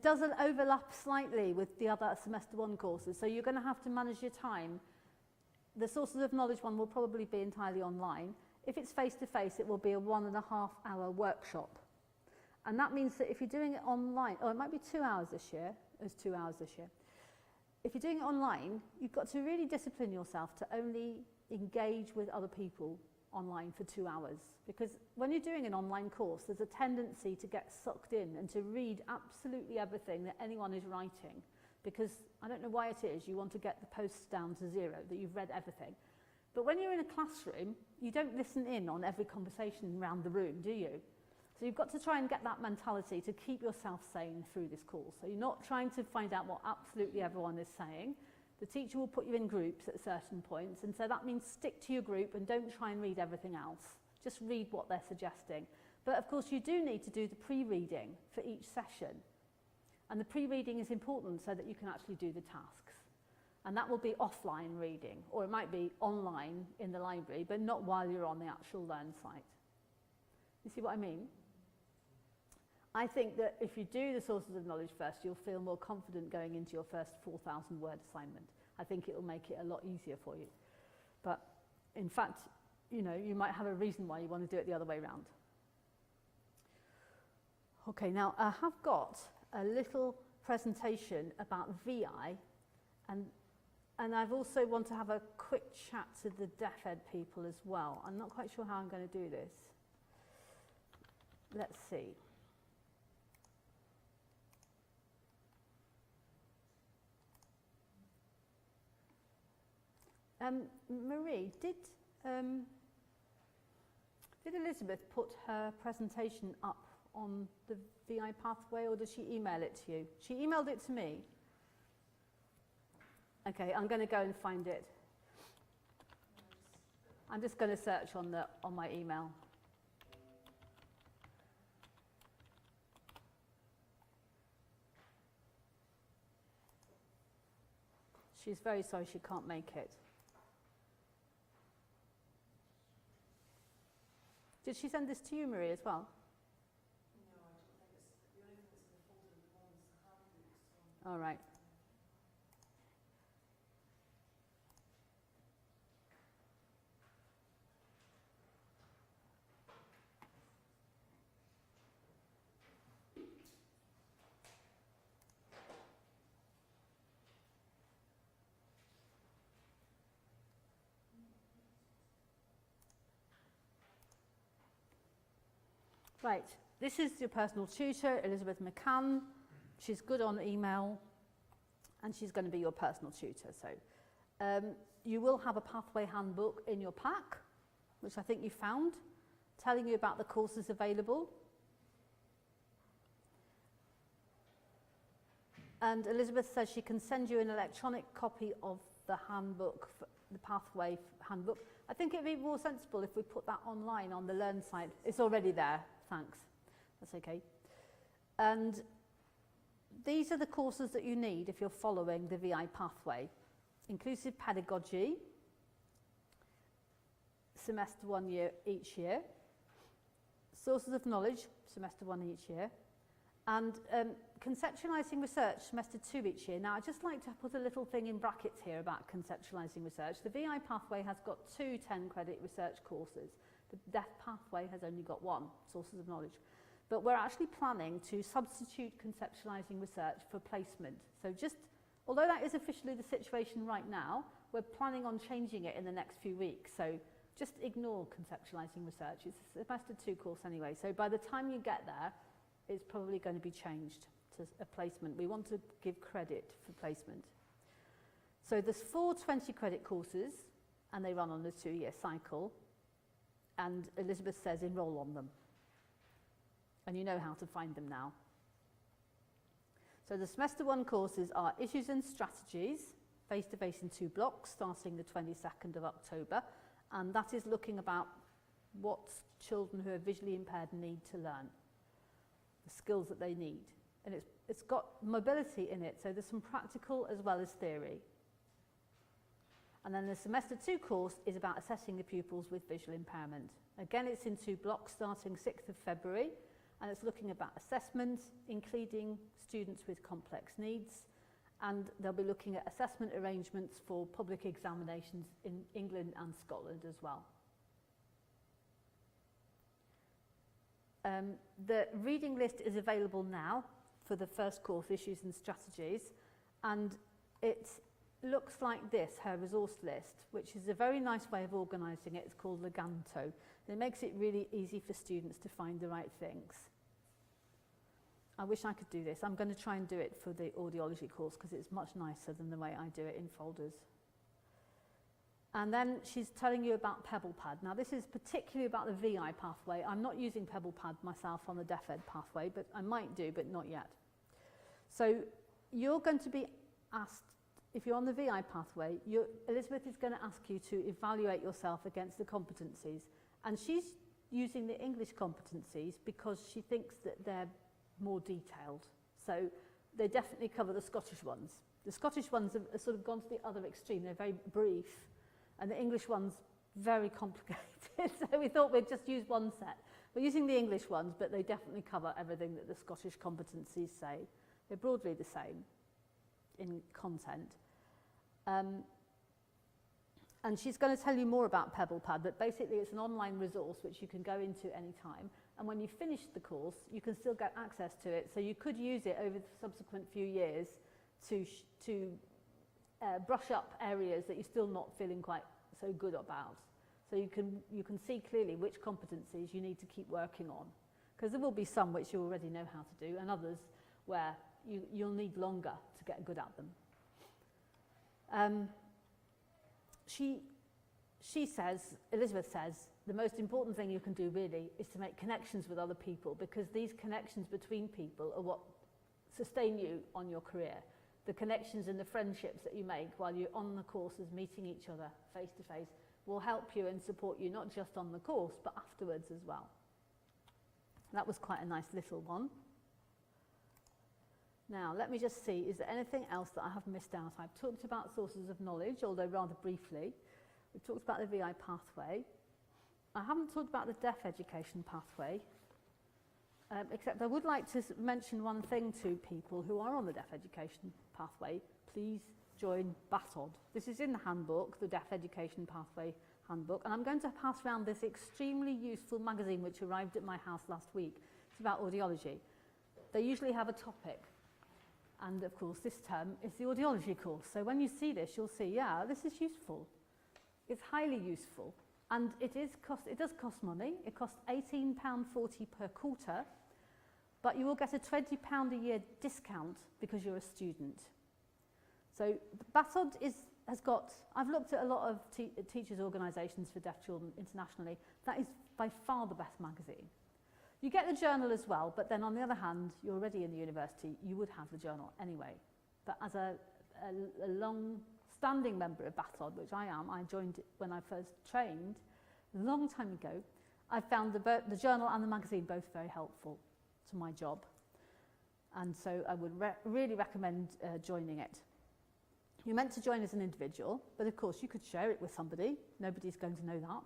doesn't overlap slightly with the other semester 1 courses, so you're going to have to manage your time. The Sources of Knowledge one will probably be entirely online. If it's face-to-face, it will be a 1.5-hour workshop. And that means that if you're doing it online, it might be 2 hours this year. There's 2 hours this year. If you're doing it online, you've got to really discipline yourself to only engage with other people online for 2 hours. Because when you're doing an online course, there's a tendency to get sucked in and to read absolutely everything that anyone is writing. Because I don't know why it is, you want to get the posts down to 0, that you've read everything. But when you're in a classroom, you don't listen in on every conversation around the room, do you? So you've got to try and get that mentality to keep yourself sane through this course. So you're not trying to find out what absolutely everyone is saying. The teacher will put you in groups at certain points, and so that means stick to your group and don't try and read everything else. Just read what they're suggesting. But of course you do need to do the pre-reading for each session. And the pre-reading is important so that you can actually do the tasks. And that will be offline reading, or it might be online in the library, but not while you're on the actual Learn site. You see what I mean? I think that if you do the Sources of Knowledge first, you'll feel more confident going into your first 4,000 word assignment. I think it will make it a lot easier for you. But in fact, you know, you might have a reason why you want to do it the other way around. Okay, now I have got a little presentation about VI, and I've also want to have a quick chat to the deaf ed people as well. I'm not quite sure how I'm going to do this. Let's see. Marie, did Elizabeth put her presentation up on the VI pathway, or did she email it to you? She emailed it to me. Okay, I'm going to go and find it. I'm just going to search on my email. She's very sorry she can't make it. Did she send this to you, Marie, as well? No, I don't think it's, the only thing that's in the folder at the moment is the handbook. So. All right. Right, this is your personal tutor, Elizabeth McCann. She's good on email, and she's going to be your personal tutor. So you will have a pathway handbook in your pack, which I think you found, telling you about the courses available. And Elizabeth says she can send you an electronic copy of the handbook, the pathway handbook. I think it would be more sensible if we put that online on the Learn site. It's already there. Thanks. That's okay. And these are the courses that you need if you're following the VI pathway. Inclusive Pedagogy, semester 1 year each year. Sources of Knowledge, semester 1 each year. And Conceptualizing Research, semester 2 each year. Now, I'd just like to put a little thing in brackets here about conceptualizing research. The VI pathway has got 2 10-credit research courses. The deaf pathway has only got 1, Sources of Knowledge. But we're actually planning to substitute conceptualizing research for placement. So just, although that is officially the situation right now, we're planning on changing it in the next few weeks. So just ignore conceptualizing research. It's a semester 2 course anyway. So by the time you get there, it's probably going to be changed to a placement. We want to give credit for placement. So there's 4 20-credit courses, and they run on a 2-year cycle. And Elizabeth says enroll on them. And you know how to find them now. So the semester 1 courses are Issues and Strategies, face-to-face in 2 blocks, starting the 22nd of October. And that is looking about what children who are visually impaired need to learn, the skills that they need. And it's got mobility in it, so there's some practical as well as theory. And then the semester 2 course is about assessing the pupils with visual impairment. Again, it's in 2 blocks starting 6th of February, and it's looking about assessment, including students with complex needs, and they'll be looking at assessment arrangements for public examinations in England and Scotland as well. The reading list is available now for the first course, Issues and Strategies, and it looks like this, her resource list, which is a very nice way of organising it. It's called Leganto. And it makes it really easy for students to find the right things. I wish I could do this. I'm going to try and do it for the audiology course because it's much nicer than the way I do it in folders. And then she's telling you about PebblePad. Now this is particularly about the VI pathway. I'm not using PebblePad myself on the Deaf Ed pathway, but I might do, but not yet. So you're going to be asked, if you're on the VI pathway, Elizabeth is going to ask you to evaluate yourself against the competencies. And she's using the English competencies because she thinks that they're more detailed. So they definitely cover the Scottish ones. The Scottish ones have sort of gone to the other extreme. They're very brief. And the English ones, very complicated. So we thought we'd just use one set. We're using the English ones, but they definitely cover everything that the Scottish competencies say. They're broadly the same in content. And she's going to tell you more about PebblePad, but basically it's an online resource which you can go into any time. And when you finish the course, you can still get access to it. So you could use it over the subsequent few years to brush up areas that you're still not feeling quite so good about. So you can see clearly which competencies you need to keep working on. Because there will be some which you already know how to do, and others where you'll need longer to get good at them. She says, Elizabeth says, the most important thing you can do really is to make connections with other people, because these connections between people are what sustain you on your career. The connections and the friendships that you make while you're on the courses, meeting each other face to face, will help you and support you not just on the course, but afterwards as well. That was quite a nice little one. Now, let me just see, is there anything else that I have missed out? I've talked about sources of knowledge, although rather briefly. We've talked about the VI pathway. I haven't talked about the deaf education pathway, except I would like to mention one thing to people who are on the deaf education pathway. Please join BATOD. This is in the handbook, the Deaf Education Pathway Handbook, and I'm going to pass around this extremely useful magazine which arrived at my house last week. It's about audiology. They usually have a topic, and of course this term is the audiology course. So when you see this, you'll see, yeah, this is useful. It's highly useful, and it does cost money. It costs £18.40 per quarter, but you will get a £20 a year discount because you're a student. So BATOD has got, I've looked at a lot of teachers' organisations for deaf children internationally. That is by far the best magazine. You get the journal as well, but then on the other hand, you're already in the university, you would have the journal anyway. But as a long-standing member of BATOD, which I am, I joined when I first trained, a long time ago, I found the journal and the magazine both very helpful to my job. And so I would really recommend joining it. You're meant to join as an individual, but of course you could share it with somebody. Nobody's going to know that.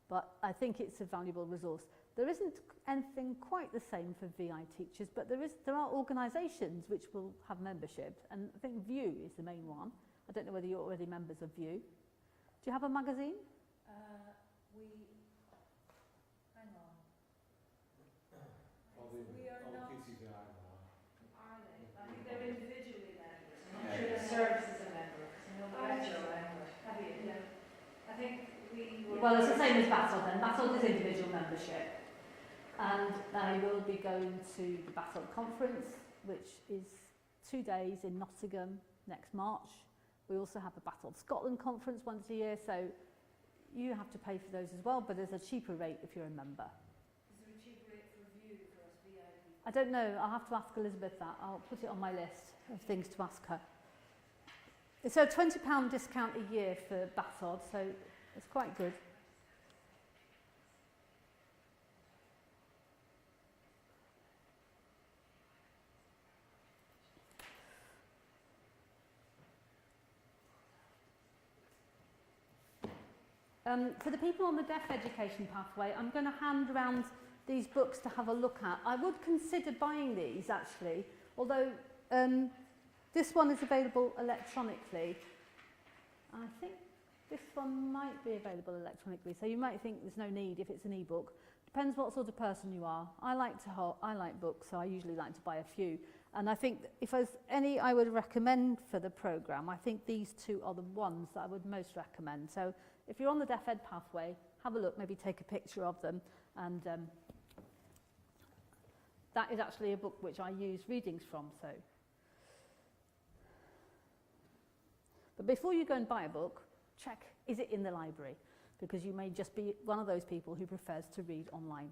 But I think it's a valuable resource. There isn't anything quite the same for VI teachers, but there are organisations which will have membership, and I think VIEW is the main one. I don't know whether you're already members of VIEW. Do you have a magazine? Hang on. All the We are not. TCVI now. Are they? I think they're individually members. I'm not sure the service is a member, because I know the lecturer are members. same as Battle then. Battle is individual membership. And I will be going to the Battle Conference, which is 2 days in Nottingham next March. We also have a Battle Scotland conference once a year, so you have to pay for those as well, but there's a cheaper rate if you're a member. Is there a cheap rate for view for us VIP? I don't know, I'll have to ask Elizabeth that. I'll put it on my list of things to ask her. It's a £20 discount a year for Battle, so it's quite good. For the people on the deaf education pathway, I'm going to hand around these books to have a look at. I would consider buying these actually, although this one is available electronically. I think this one might be available electronically, so you might think there's no need if it's an e-book. Depends what sort of person you are. I like books, so I usually like to buy a few. And I think if there's any I would recommend for the programme, I think these two are the ones that I would most recommend. So if you're on the Deaf Ed pathway, have a look, maybe take a picture of them. And that is actually a book which I use readings from. So, but before you go and buy a book, check, is it in the library? Because you may just be one of those people who prefers to read online.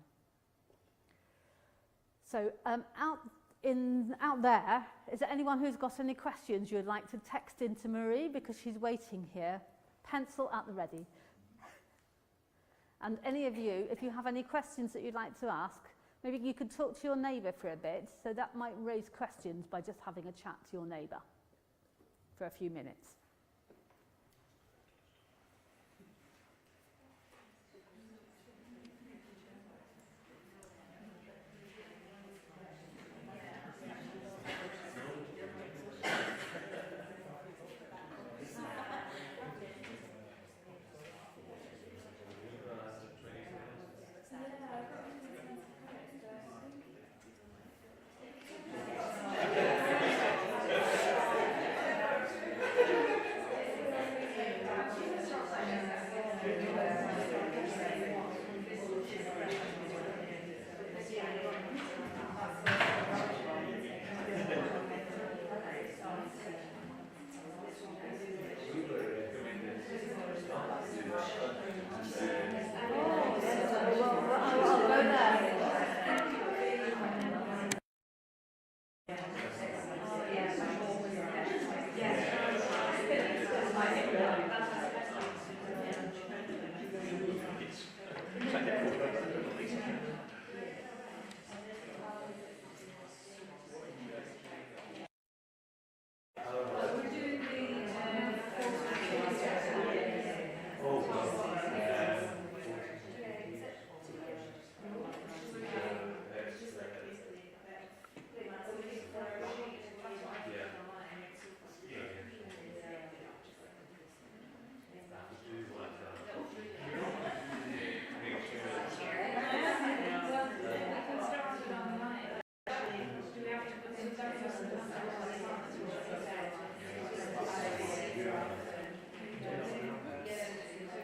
So out there, is there anyone who's got any questions you would like to text in to Marie, because she's waiting here? Pencil at the ready. And any of you, if you have any questions that you'd like to ask, maybe you could talk to your neighbour for a bit, so that might raise questions by just having a chat to your neighbour for a few minutes.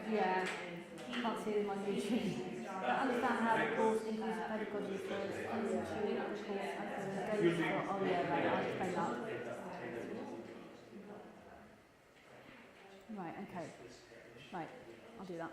Yeah, can't see them on YouTube. But understand how the course inclusive pedagogy flows into the course as the data for, oh yeah, right, I'll explain that. Right, okay. Right, I'll do that.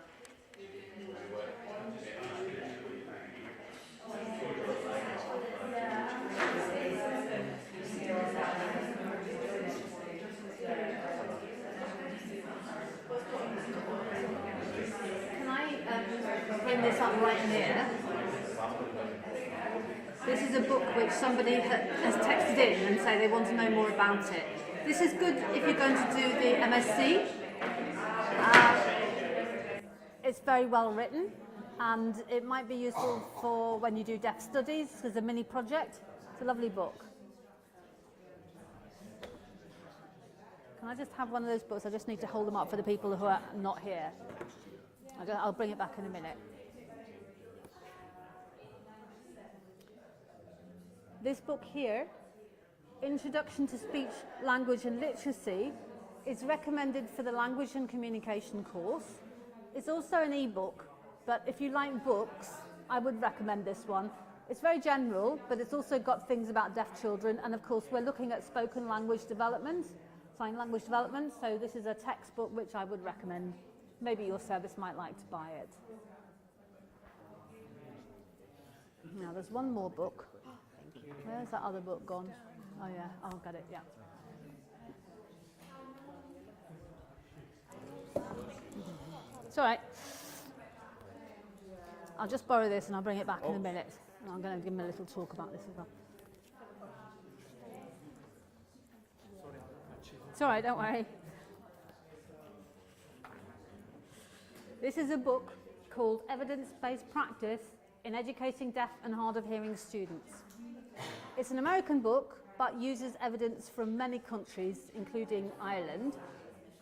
Can I bring this up right here? This is a book which somebody has texted in and say they want to know more about it. This is good if you're going to do the MSc. It's very well written, and it might be useful for when you do deaf studies as a mini project. It's a lovely book. Can I just have one of those books? I just need to hold them up for the people who are not here. I'll bring it back in a minute. This book here, Introduction to Speech, Language and Literacy, is recommended for the Language and Communication course. It's also an e-book, But if you like books, I would recommend this one. It's very general, but it's also got things about deaf children. And of course, we're looking at spoken language development, sign language development. So this is a textbook which I would recommend. Maybe your service might like to buy it. Now, there's one more book. Where's that other book gone? Oh, yeah, I'll get it, yeah. It's all right. I'll just borrow this and I'll bring it back in a minute. And I'm going to give him a little talk about this as well. It's all right, don't worry. This is a book called Evidence-Based Practice in Educating Deaf and Hard of Hearing Students. It's an American book, but uses evidence from many countries, including Ireland,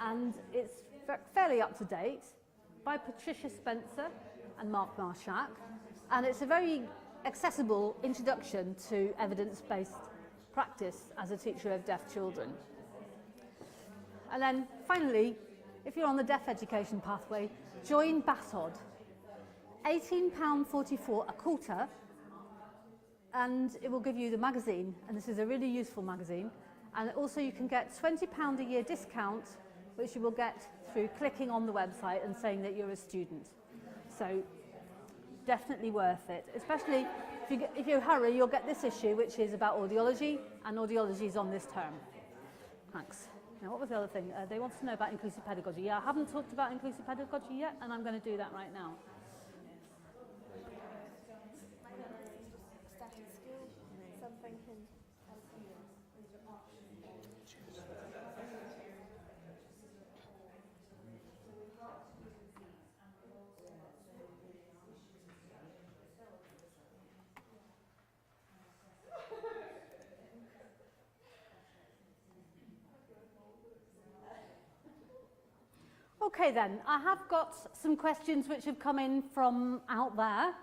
and it's fairly up to date, by Patricia Spencer and Mark Marshak, and it's a very accessible introduction to evidence-based practice as a teacher of deaf children. And then finally, if you're on the deaf education pathway, join BASOD. £18.44 a quarter, and it will give you the magazine, and this is a really useful magazine. And also you can get £20 a year discount, which you will get through clicking on the website and saying that you're a student. So definitely worth it, especially if you hurry, you'll get this issue, which is about audiology, and audiology is on this term. Thanks. Now, what was the other thing? They want to know about inclusive pedagogy. Yeah, I haven't talked about inclusive pedagogy yet, and I'm going to do that right now. Okay then, I have got some questions which have come in from out there,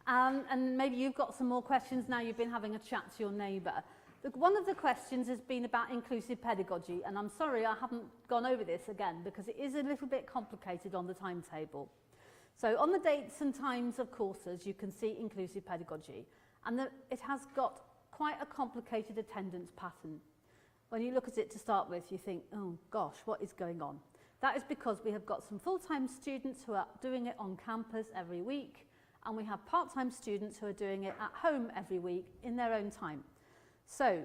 and maybe you've got some more questions now you've been having a chat to your neighbour. One of the questions has been about inclusive pedagogy, and I'm sorry I haven't gone over this again because it is a little bit complicated on the timetable. So on the dates and times of courses you can see inclusive pedagogy, and it has got quite a complicated attendance pattern. When you look at it to start with, you think, oh gosh, what is going on? That is because we have got some full-time students who are doing it on campus every week, and we have part-time students who are doing it at home every week in their own time. So,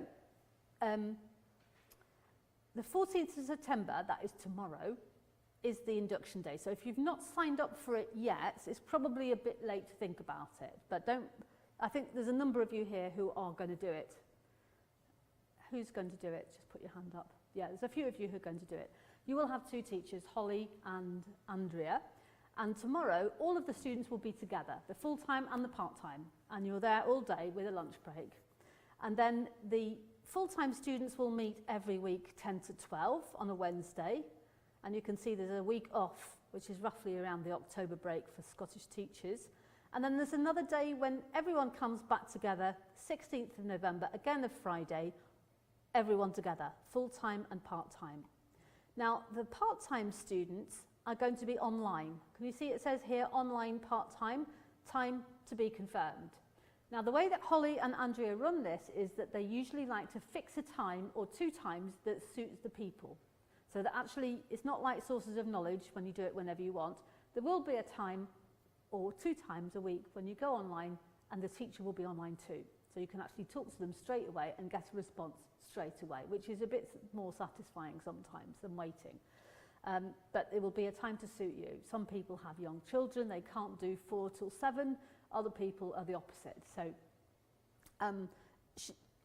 the 14th of September, that is tomorrow, is the induction day. So if you've not signed up for it yet, it's probably a bit late to think about it. But I think there's a number of you here who are going to do it. Who's going to do it? Just put your hand up. Yeah, there's a few of you who are going to do it. You will have two teachers, Holly and Andrea, and tomorrow all of the students will be together, the full-time and the part-time, and you're there all day with a lunch break. And then the full-time students will meet every week 10 to 12 on a Wednesday, and you can see there's a week off, which is roughly around the October break for Scottish teachers. And then there's another day when everyone comes back together, 16th of November, again a Friday, everyone together, full-time and part-time. Now, the part-time students are going to be online. Can you see it says here, online part-time, time to be confirmed. Now, the way that Holly and Andrea run this is that they usually like to fix a time or two times that suits the people. So that actually, it's not like sources of knowledge when you do it whenever you want. There will be a time or two times a week when you go online and the teacher will be online too. So you can actually talk to them straight away and get a response straight away, which is a bit more satisfying sometimes than waiting. But it will be a time to suit you. Some people have young children, they can't do 4 till 7. Other people are the opposite. So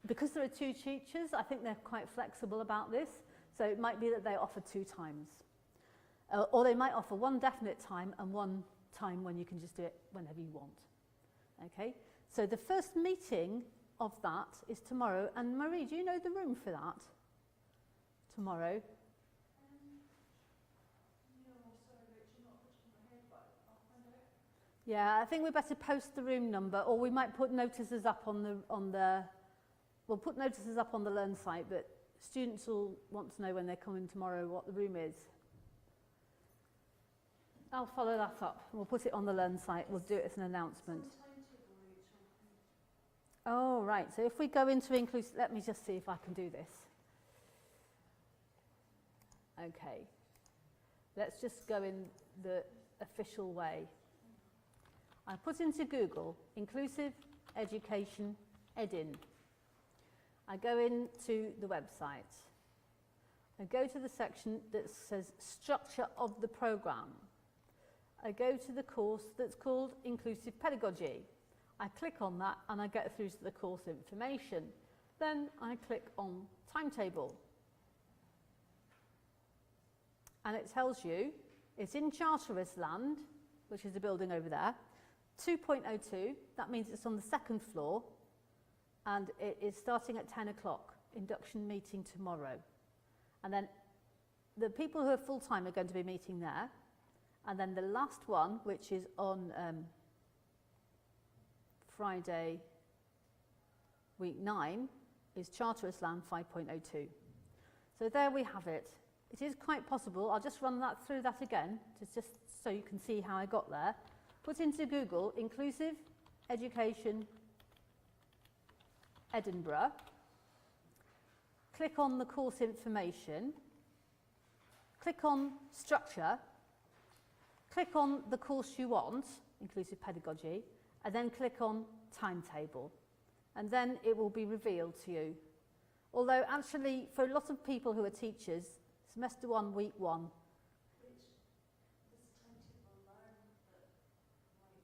because there are two teachers, I think they're quite flexible about this. So it might be that they offer 2 times. Or they might offer one definite time and one time when you can just do it whenever you want. Okay? So the first meeting of that is tomorrow. And Marie, do you know the room for that? Tomorrow? No, sorry, Rachel, not touching my head, but I'll find out. Yeah, I think we better post the room number, or we might put notices up we'll put notices up on the Learn site, but students will want to know when they're coming tomorrow what the room is. I'll follow that up. We'll put it on the Learn site. We'll do it as an announcement. Oh, right. So if we go into inclusive, let me just see if I can do this. Okay. Let's just go in the official way. I put into Google, Inclusive Education Edin. I go into the website. I go to the section that says Structure of the Programme. I go to the course that's called Inclusive Pedagogy. I click on that and I get through to the course information. Then I click on Timetable. And it tells you it's in Charterist Land, which is the building over there, 2.02, that means it's on the second floor, and it is starting at 10 o'clock, induction meeting tomorrow. And then the people who are full-time are going to be meeting there, and then the last one, which is on Friday, week 9, is Charterist Land 5.02. So there we have it. It is quite possible, I'll just run that through that again, just so you can see how I got there. Put into Google, Inclusive Education Edinburgh. Click on the course information. Click on Structure. Click on the course you want, Inclusive Pedagogy, and then click on Timetable. And then it will be revealed to you. Although actually, for a lot of people who are teachers, semester 1, week 1. Which, this timetable learn that might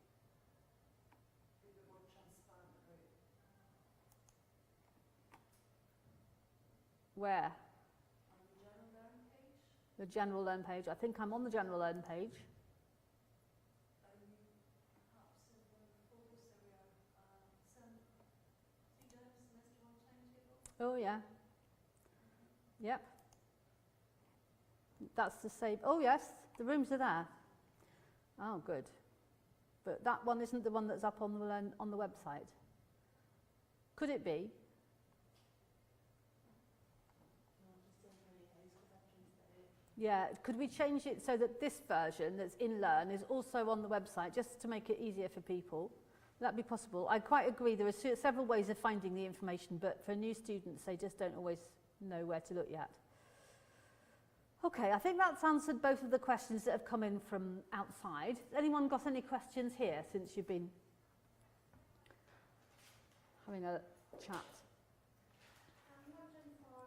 be a bit more transparent about. Where? On the general learn page. The general learn page. I think I'm on the general learn page. Perhaps in the focus area, semester 1 timetable. Oh, yeah. Yep. That's the same. Oh, yes, the rooms are there. Oh, good. But that one isn't the one that's up on the website. Could it be? Yeah, could we change it so that this version that's in Learn is also on the website, just to make it easier for people? Would that be possible? I quite agree, there are several ways of finding the information, but for new students, they just don't always know where to look yet. Okay, I think that's answered both of the questions that have come in from outside. Anyone got any questions here since you've been having a chat? I'm wondering for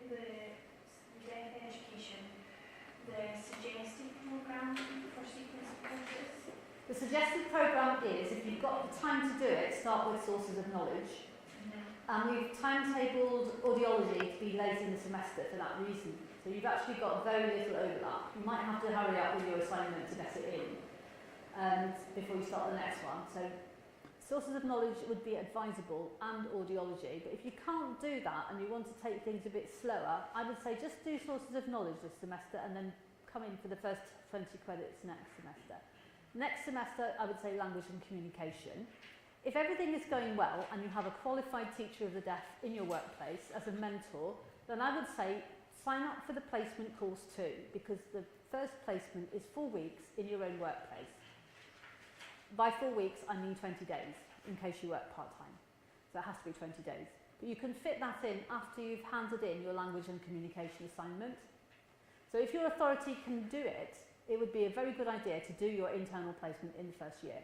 the deaf education, the suggested programme for sequence courses. The suggested programme is, if you've got the time to do it, start with sources of knowledge. And we've timetabled audiology to be late in the semester for that reason. So you've actually got very little overlap. You might have to hurry up with your assignment to get it in before you start the next one. So sources of knowledge would be advisable, and audiology. But if you can't do that and you want to take things a bit slower, I would say just do sources of knowledge this semester and then come in for the first 20 credits next semester. Next semester, I would say language and communication. If everything is going well and you have a qualified teacher of the deaf in your workplace as a mentor, then I would say sign up for the placement course too, because the first placement is 4 weeks in your own workplace. By 4 weeks, I mean 20 days, in case you work part-time. So it has to be 20 days. But you can fit that in after you've handed in your language and communication assignment. So if your authority can do it, it would be a very good idea to do your internal placement in the first year.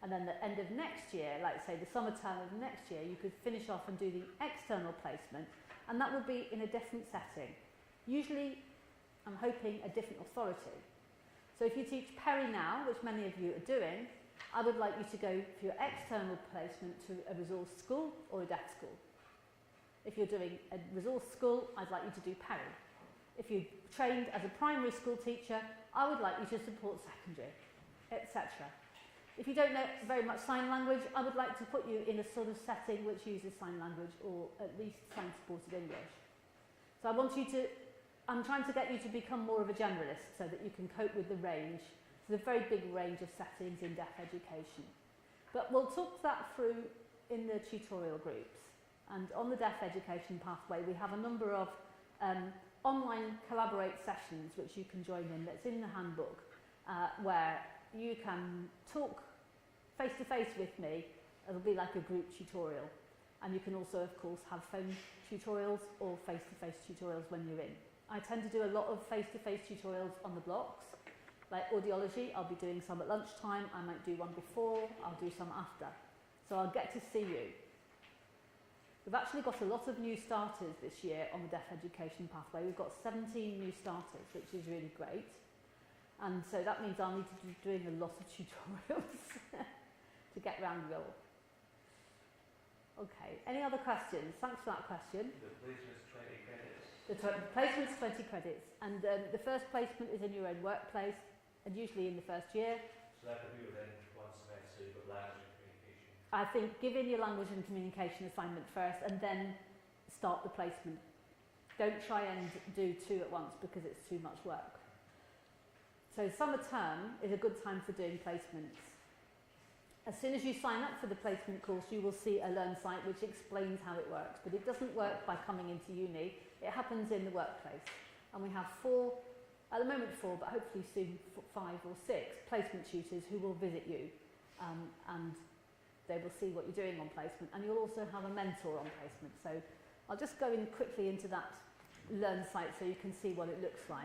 And then the end of next year, like say the summer term of next year, you could finish off and do the external placement, and that would be in a different setting. Usually, I'm hoping a different authority. So if you teach Peri now, which many of you are doing, I would like you to go for your external placement to a resource school or a deaf school. If you're doing a resource school, I'd like you to do Peri. If you're trained as a primary school teacher, I would like you to support secondary, etc. If you don't know very much sign language, I would like to put you in a sort of setting which uses sign language, or at least sign-supported English. So I'm trying to get you to become more of a generalist so that you can cope with the range. There's a very big range of settings in deaf education. But we'll talk that through in the tutorial groups. And on the deaf education pathway, we have a number of online collaborate sessions which you can join in, that's in the handbook, where you can talk face to face with me. It'll be like a group tutorial. And you can also, of course, have phone tutorials or face-to-face tutorials when you're in. I tend to do a lot of face-to-face tutorials on the blocks. Like audiology, I'll be doing some at lunchtime. I might do one before, I'll do some after. So I'll get to see you. We've actually got a lot of new starters this year on the Deaf Education Pathway. We've got 17 new starters, which is really great. And so that means I'll need to be doing a lot of tutorials to get round it all. Okay, any other questions? Thanks for that question. The placement's 20 credits. The placement's 20 credits, and the first placement is in your own workplace, and usually in the first year. So that could be within one semester, you've got language and communication. I think give in your language and communication assignment first, and then start the placement. Don't try and do 2 at once because it's too much work. So summer term is a good time for doing placements. As soon as you sign up for the placement course, you will see a Learn site which explains how it works, but it doesn't work by coming into uni. It happens in the workplace. And we have 4, at the moment 4, but hopefully soon 5 or 6 placement tutors who will visit you, and they will see what you're doing on placement. And you'll also have a mentor on placement. So I'll just go in quickly into that Learn site so you can see what it looks like.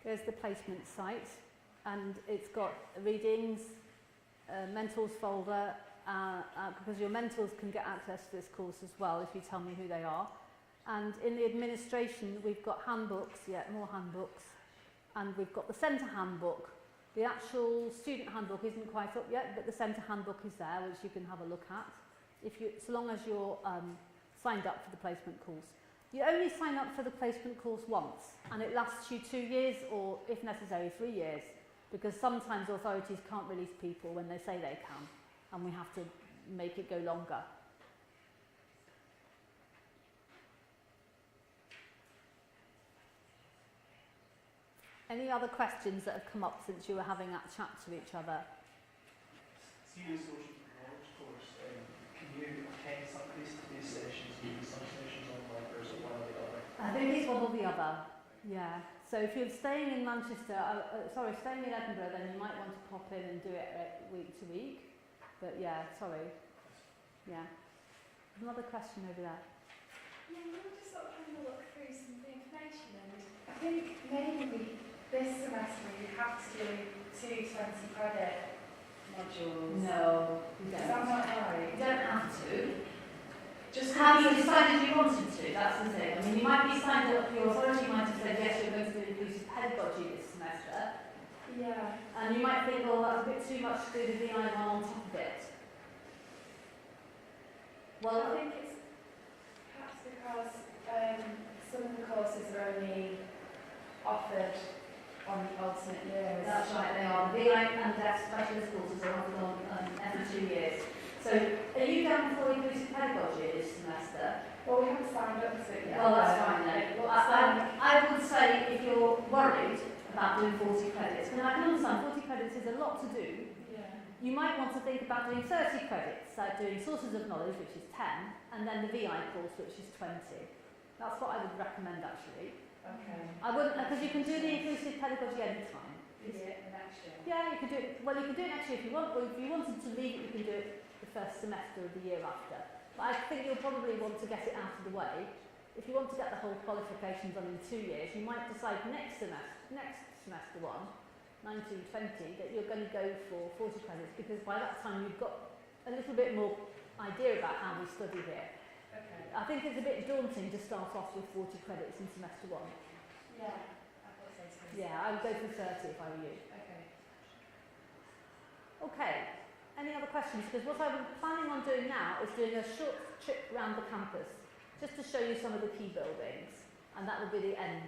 There's the placement site, and it's got readings, mentors folder, because your mentors can get access to this course as well if you tell me who they are. And in the administration, we've got handbooks, more handbooks, and we've got the centre handbook. The actual student handbook isn't quite up yet, but the centre handbook is there, which you can have a look at, so long as you're signed up for the placement course. You only sign up for the placement course once, and it lasts you 2 years, or if necessary 3 years, because sometimes authorities can't release people when they say they can, and we have to make it go longer. Any other questions that have come up since you were having that chat to each other? See the social knowledge course, can you attend some face-to-face sessions, maybe some sessions online, or is it one or the other? I think it's one or the other, yeah. So if you're staying in Manchester, staying in Edinburgh, then you might want to pop in and do it week to week. But yeah, sorry. Yeah. Another question over there. Yeah, we were just sort of having a look through some of the information, and I think maybe this semester you have to do 2 20-credit modules. No, you Is don't. that not right? You don't have to. Just Have you decided you wanted to? That's the thing. I mean, you might be signed up, your authority might have said, yes, you're going to do inclusive pedagogy this semester. Yeah. And you might think, well, that's a bit too much to do the VI one on top of it. I Well, think it's perhaps because some of the courses are only offered on the alternate years. that's right, they are. VI and deaf specialist courses are offered on every 2 years. So, are you going for inclusive pedagogy this semester? Well, we haven't signed up to it yet. Well, that's fine then. I would say if you're worried about doing 40 credits, and I can understand 40 credits is a lot to do, Yeah. you might want to think about doing 30 credits, like doing sources of knowledge, which is 10, and then the VI course, which is 20. That's what I would recommend, actually. Okay. I wouldn't, because you can do the inclusive pedagogy anytime. Yeah, next year. Yeah, you could do it. Well, you can do it next year if you want, or if you wanted to leave it, you can do it the first semester of the year after. But I think you'll probably want to get it out of the way. If you want to get the whole qualification done in 2 years, you might decide next semester 1920, that you're going to go for 40 credits, because by that time you've got a little bit more idea about how we study here. Okay. I think it's a bit daunting to start off with 40 credits in semester 1. Yeah. I thought so too. Yeah, I would go for 30 if I were you. Okay. Okay, any other questions? Because what I'm planning on doing now is doing a short trip around the campus, just to show you some of the key buildings, and that will be the end.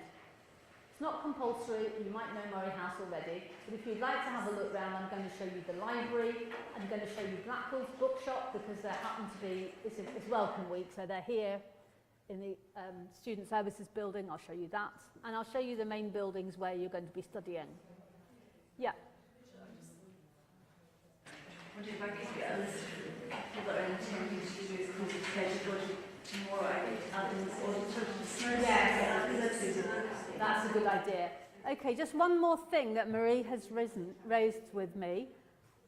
It's not compulsory, you might know Murray House already, but if you'd like to have a look round, I'm going to show you the library, I'm going to show you Blackwell's bookshop, because there happen to be, it's Welcome Week, so they're here in the Student Services building. I'll show you that. And I'll show you the main buildings where you're going to be studying. Yeah. Would you like to get a list of people that are intending to do exclusive pedagogy tomorrow? I think Adam's auditor. That's a good idea. Okay, just one more thing that Marie has raised with me.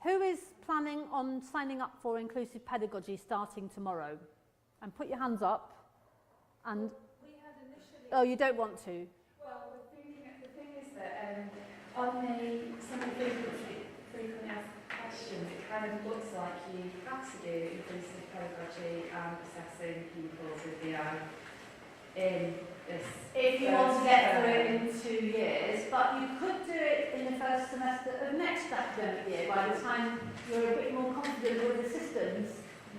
Who is planning on signing up for inclusive pedagogy starting tomorrow? And put your hands up. And We had initially... oh, you don't want to? Well, the thing is that on some of the frequently asked questions, it kind of looks like you have to do inclusive pedagogy and assessing pupils with the eye in this. If you want to get through it in 2 years, but you could do it in the first semester of next academic year by the time you're a bit more confident with the systems.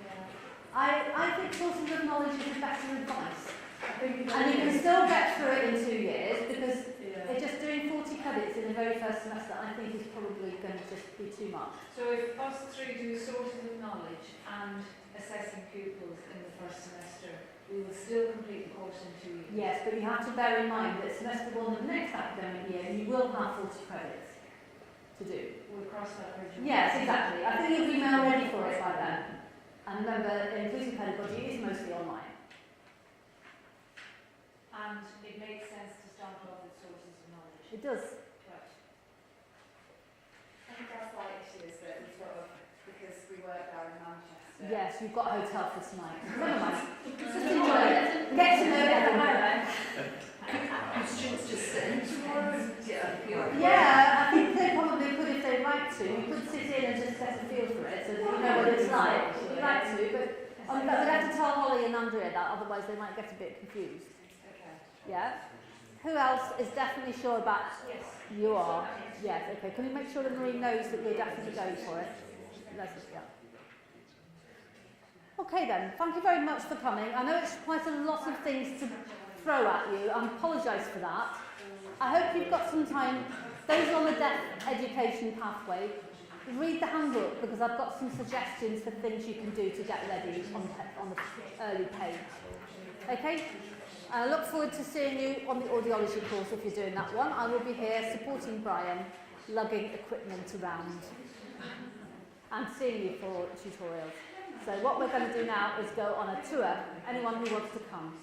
Yeah. I think sources of knowledge is a better advice. I think And you can still get through it in 2 years because yeah. just doing 40 credits in the very first semester I think is probably going to just be too much. So if us three do sources of knowledge and assessing pupils in the first semester, we will still complete the course in 2 years. Yes, but you have to bear in mind that semester 1 of the next academic year you will have 40 credits to do. We'll cross that bridge. Yes, exactly. I think you'll be now ready for it by then. And remember, inclusive pedagogy is mostly online. And it makes sense to start off with sources of knowledge. It does. Right. I think our slight issue is that we sort of, because we work down in Manchester. Yes, you've got a hotel for tonight. Never mind. Just enjoy it. Get to know everyone. Students just sitting tomorrow. Yeah, I think they probably could if they like to. You could sit in and just get a feel for it so that you know what it's like. If you like to, but we'd have to tell Holly and Andrea that, otherwise they might get a bit confused. Okay. Yeah? Who else is definitely sure about? Yes. You are? Yes, okay. Can we make sure that Marie knows that we're definitely going for it? Yeah. Okay then, thank you very much for coming. I know it's quite a lot of things to throw at you. I apologise for that. I hope you've got some time. Those on the deaf education pathway, read the handbook because I've got some suggestions for things you can do to get ready on the early page. Okay? I look forward to seeing you on the audiology course if you're doing that one. I will be here supporting Brian, lugging equipment around and seeing you for tutorials. So what we're going to do now is go on a tour. Anyone who wants to come.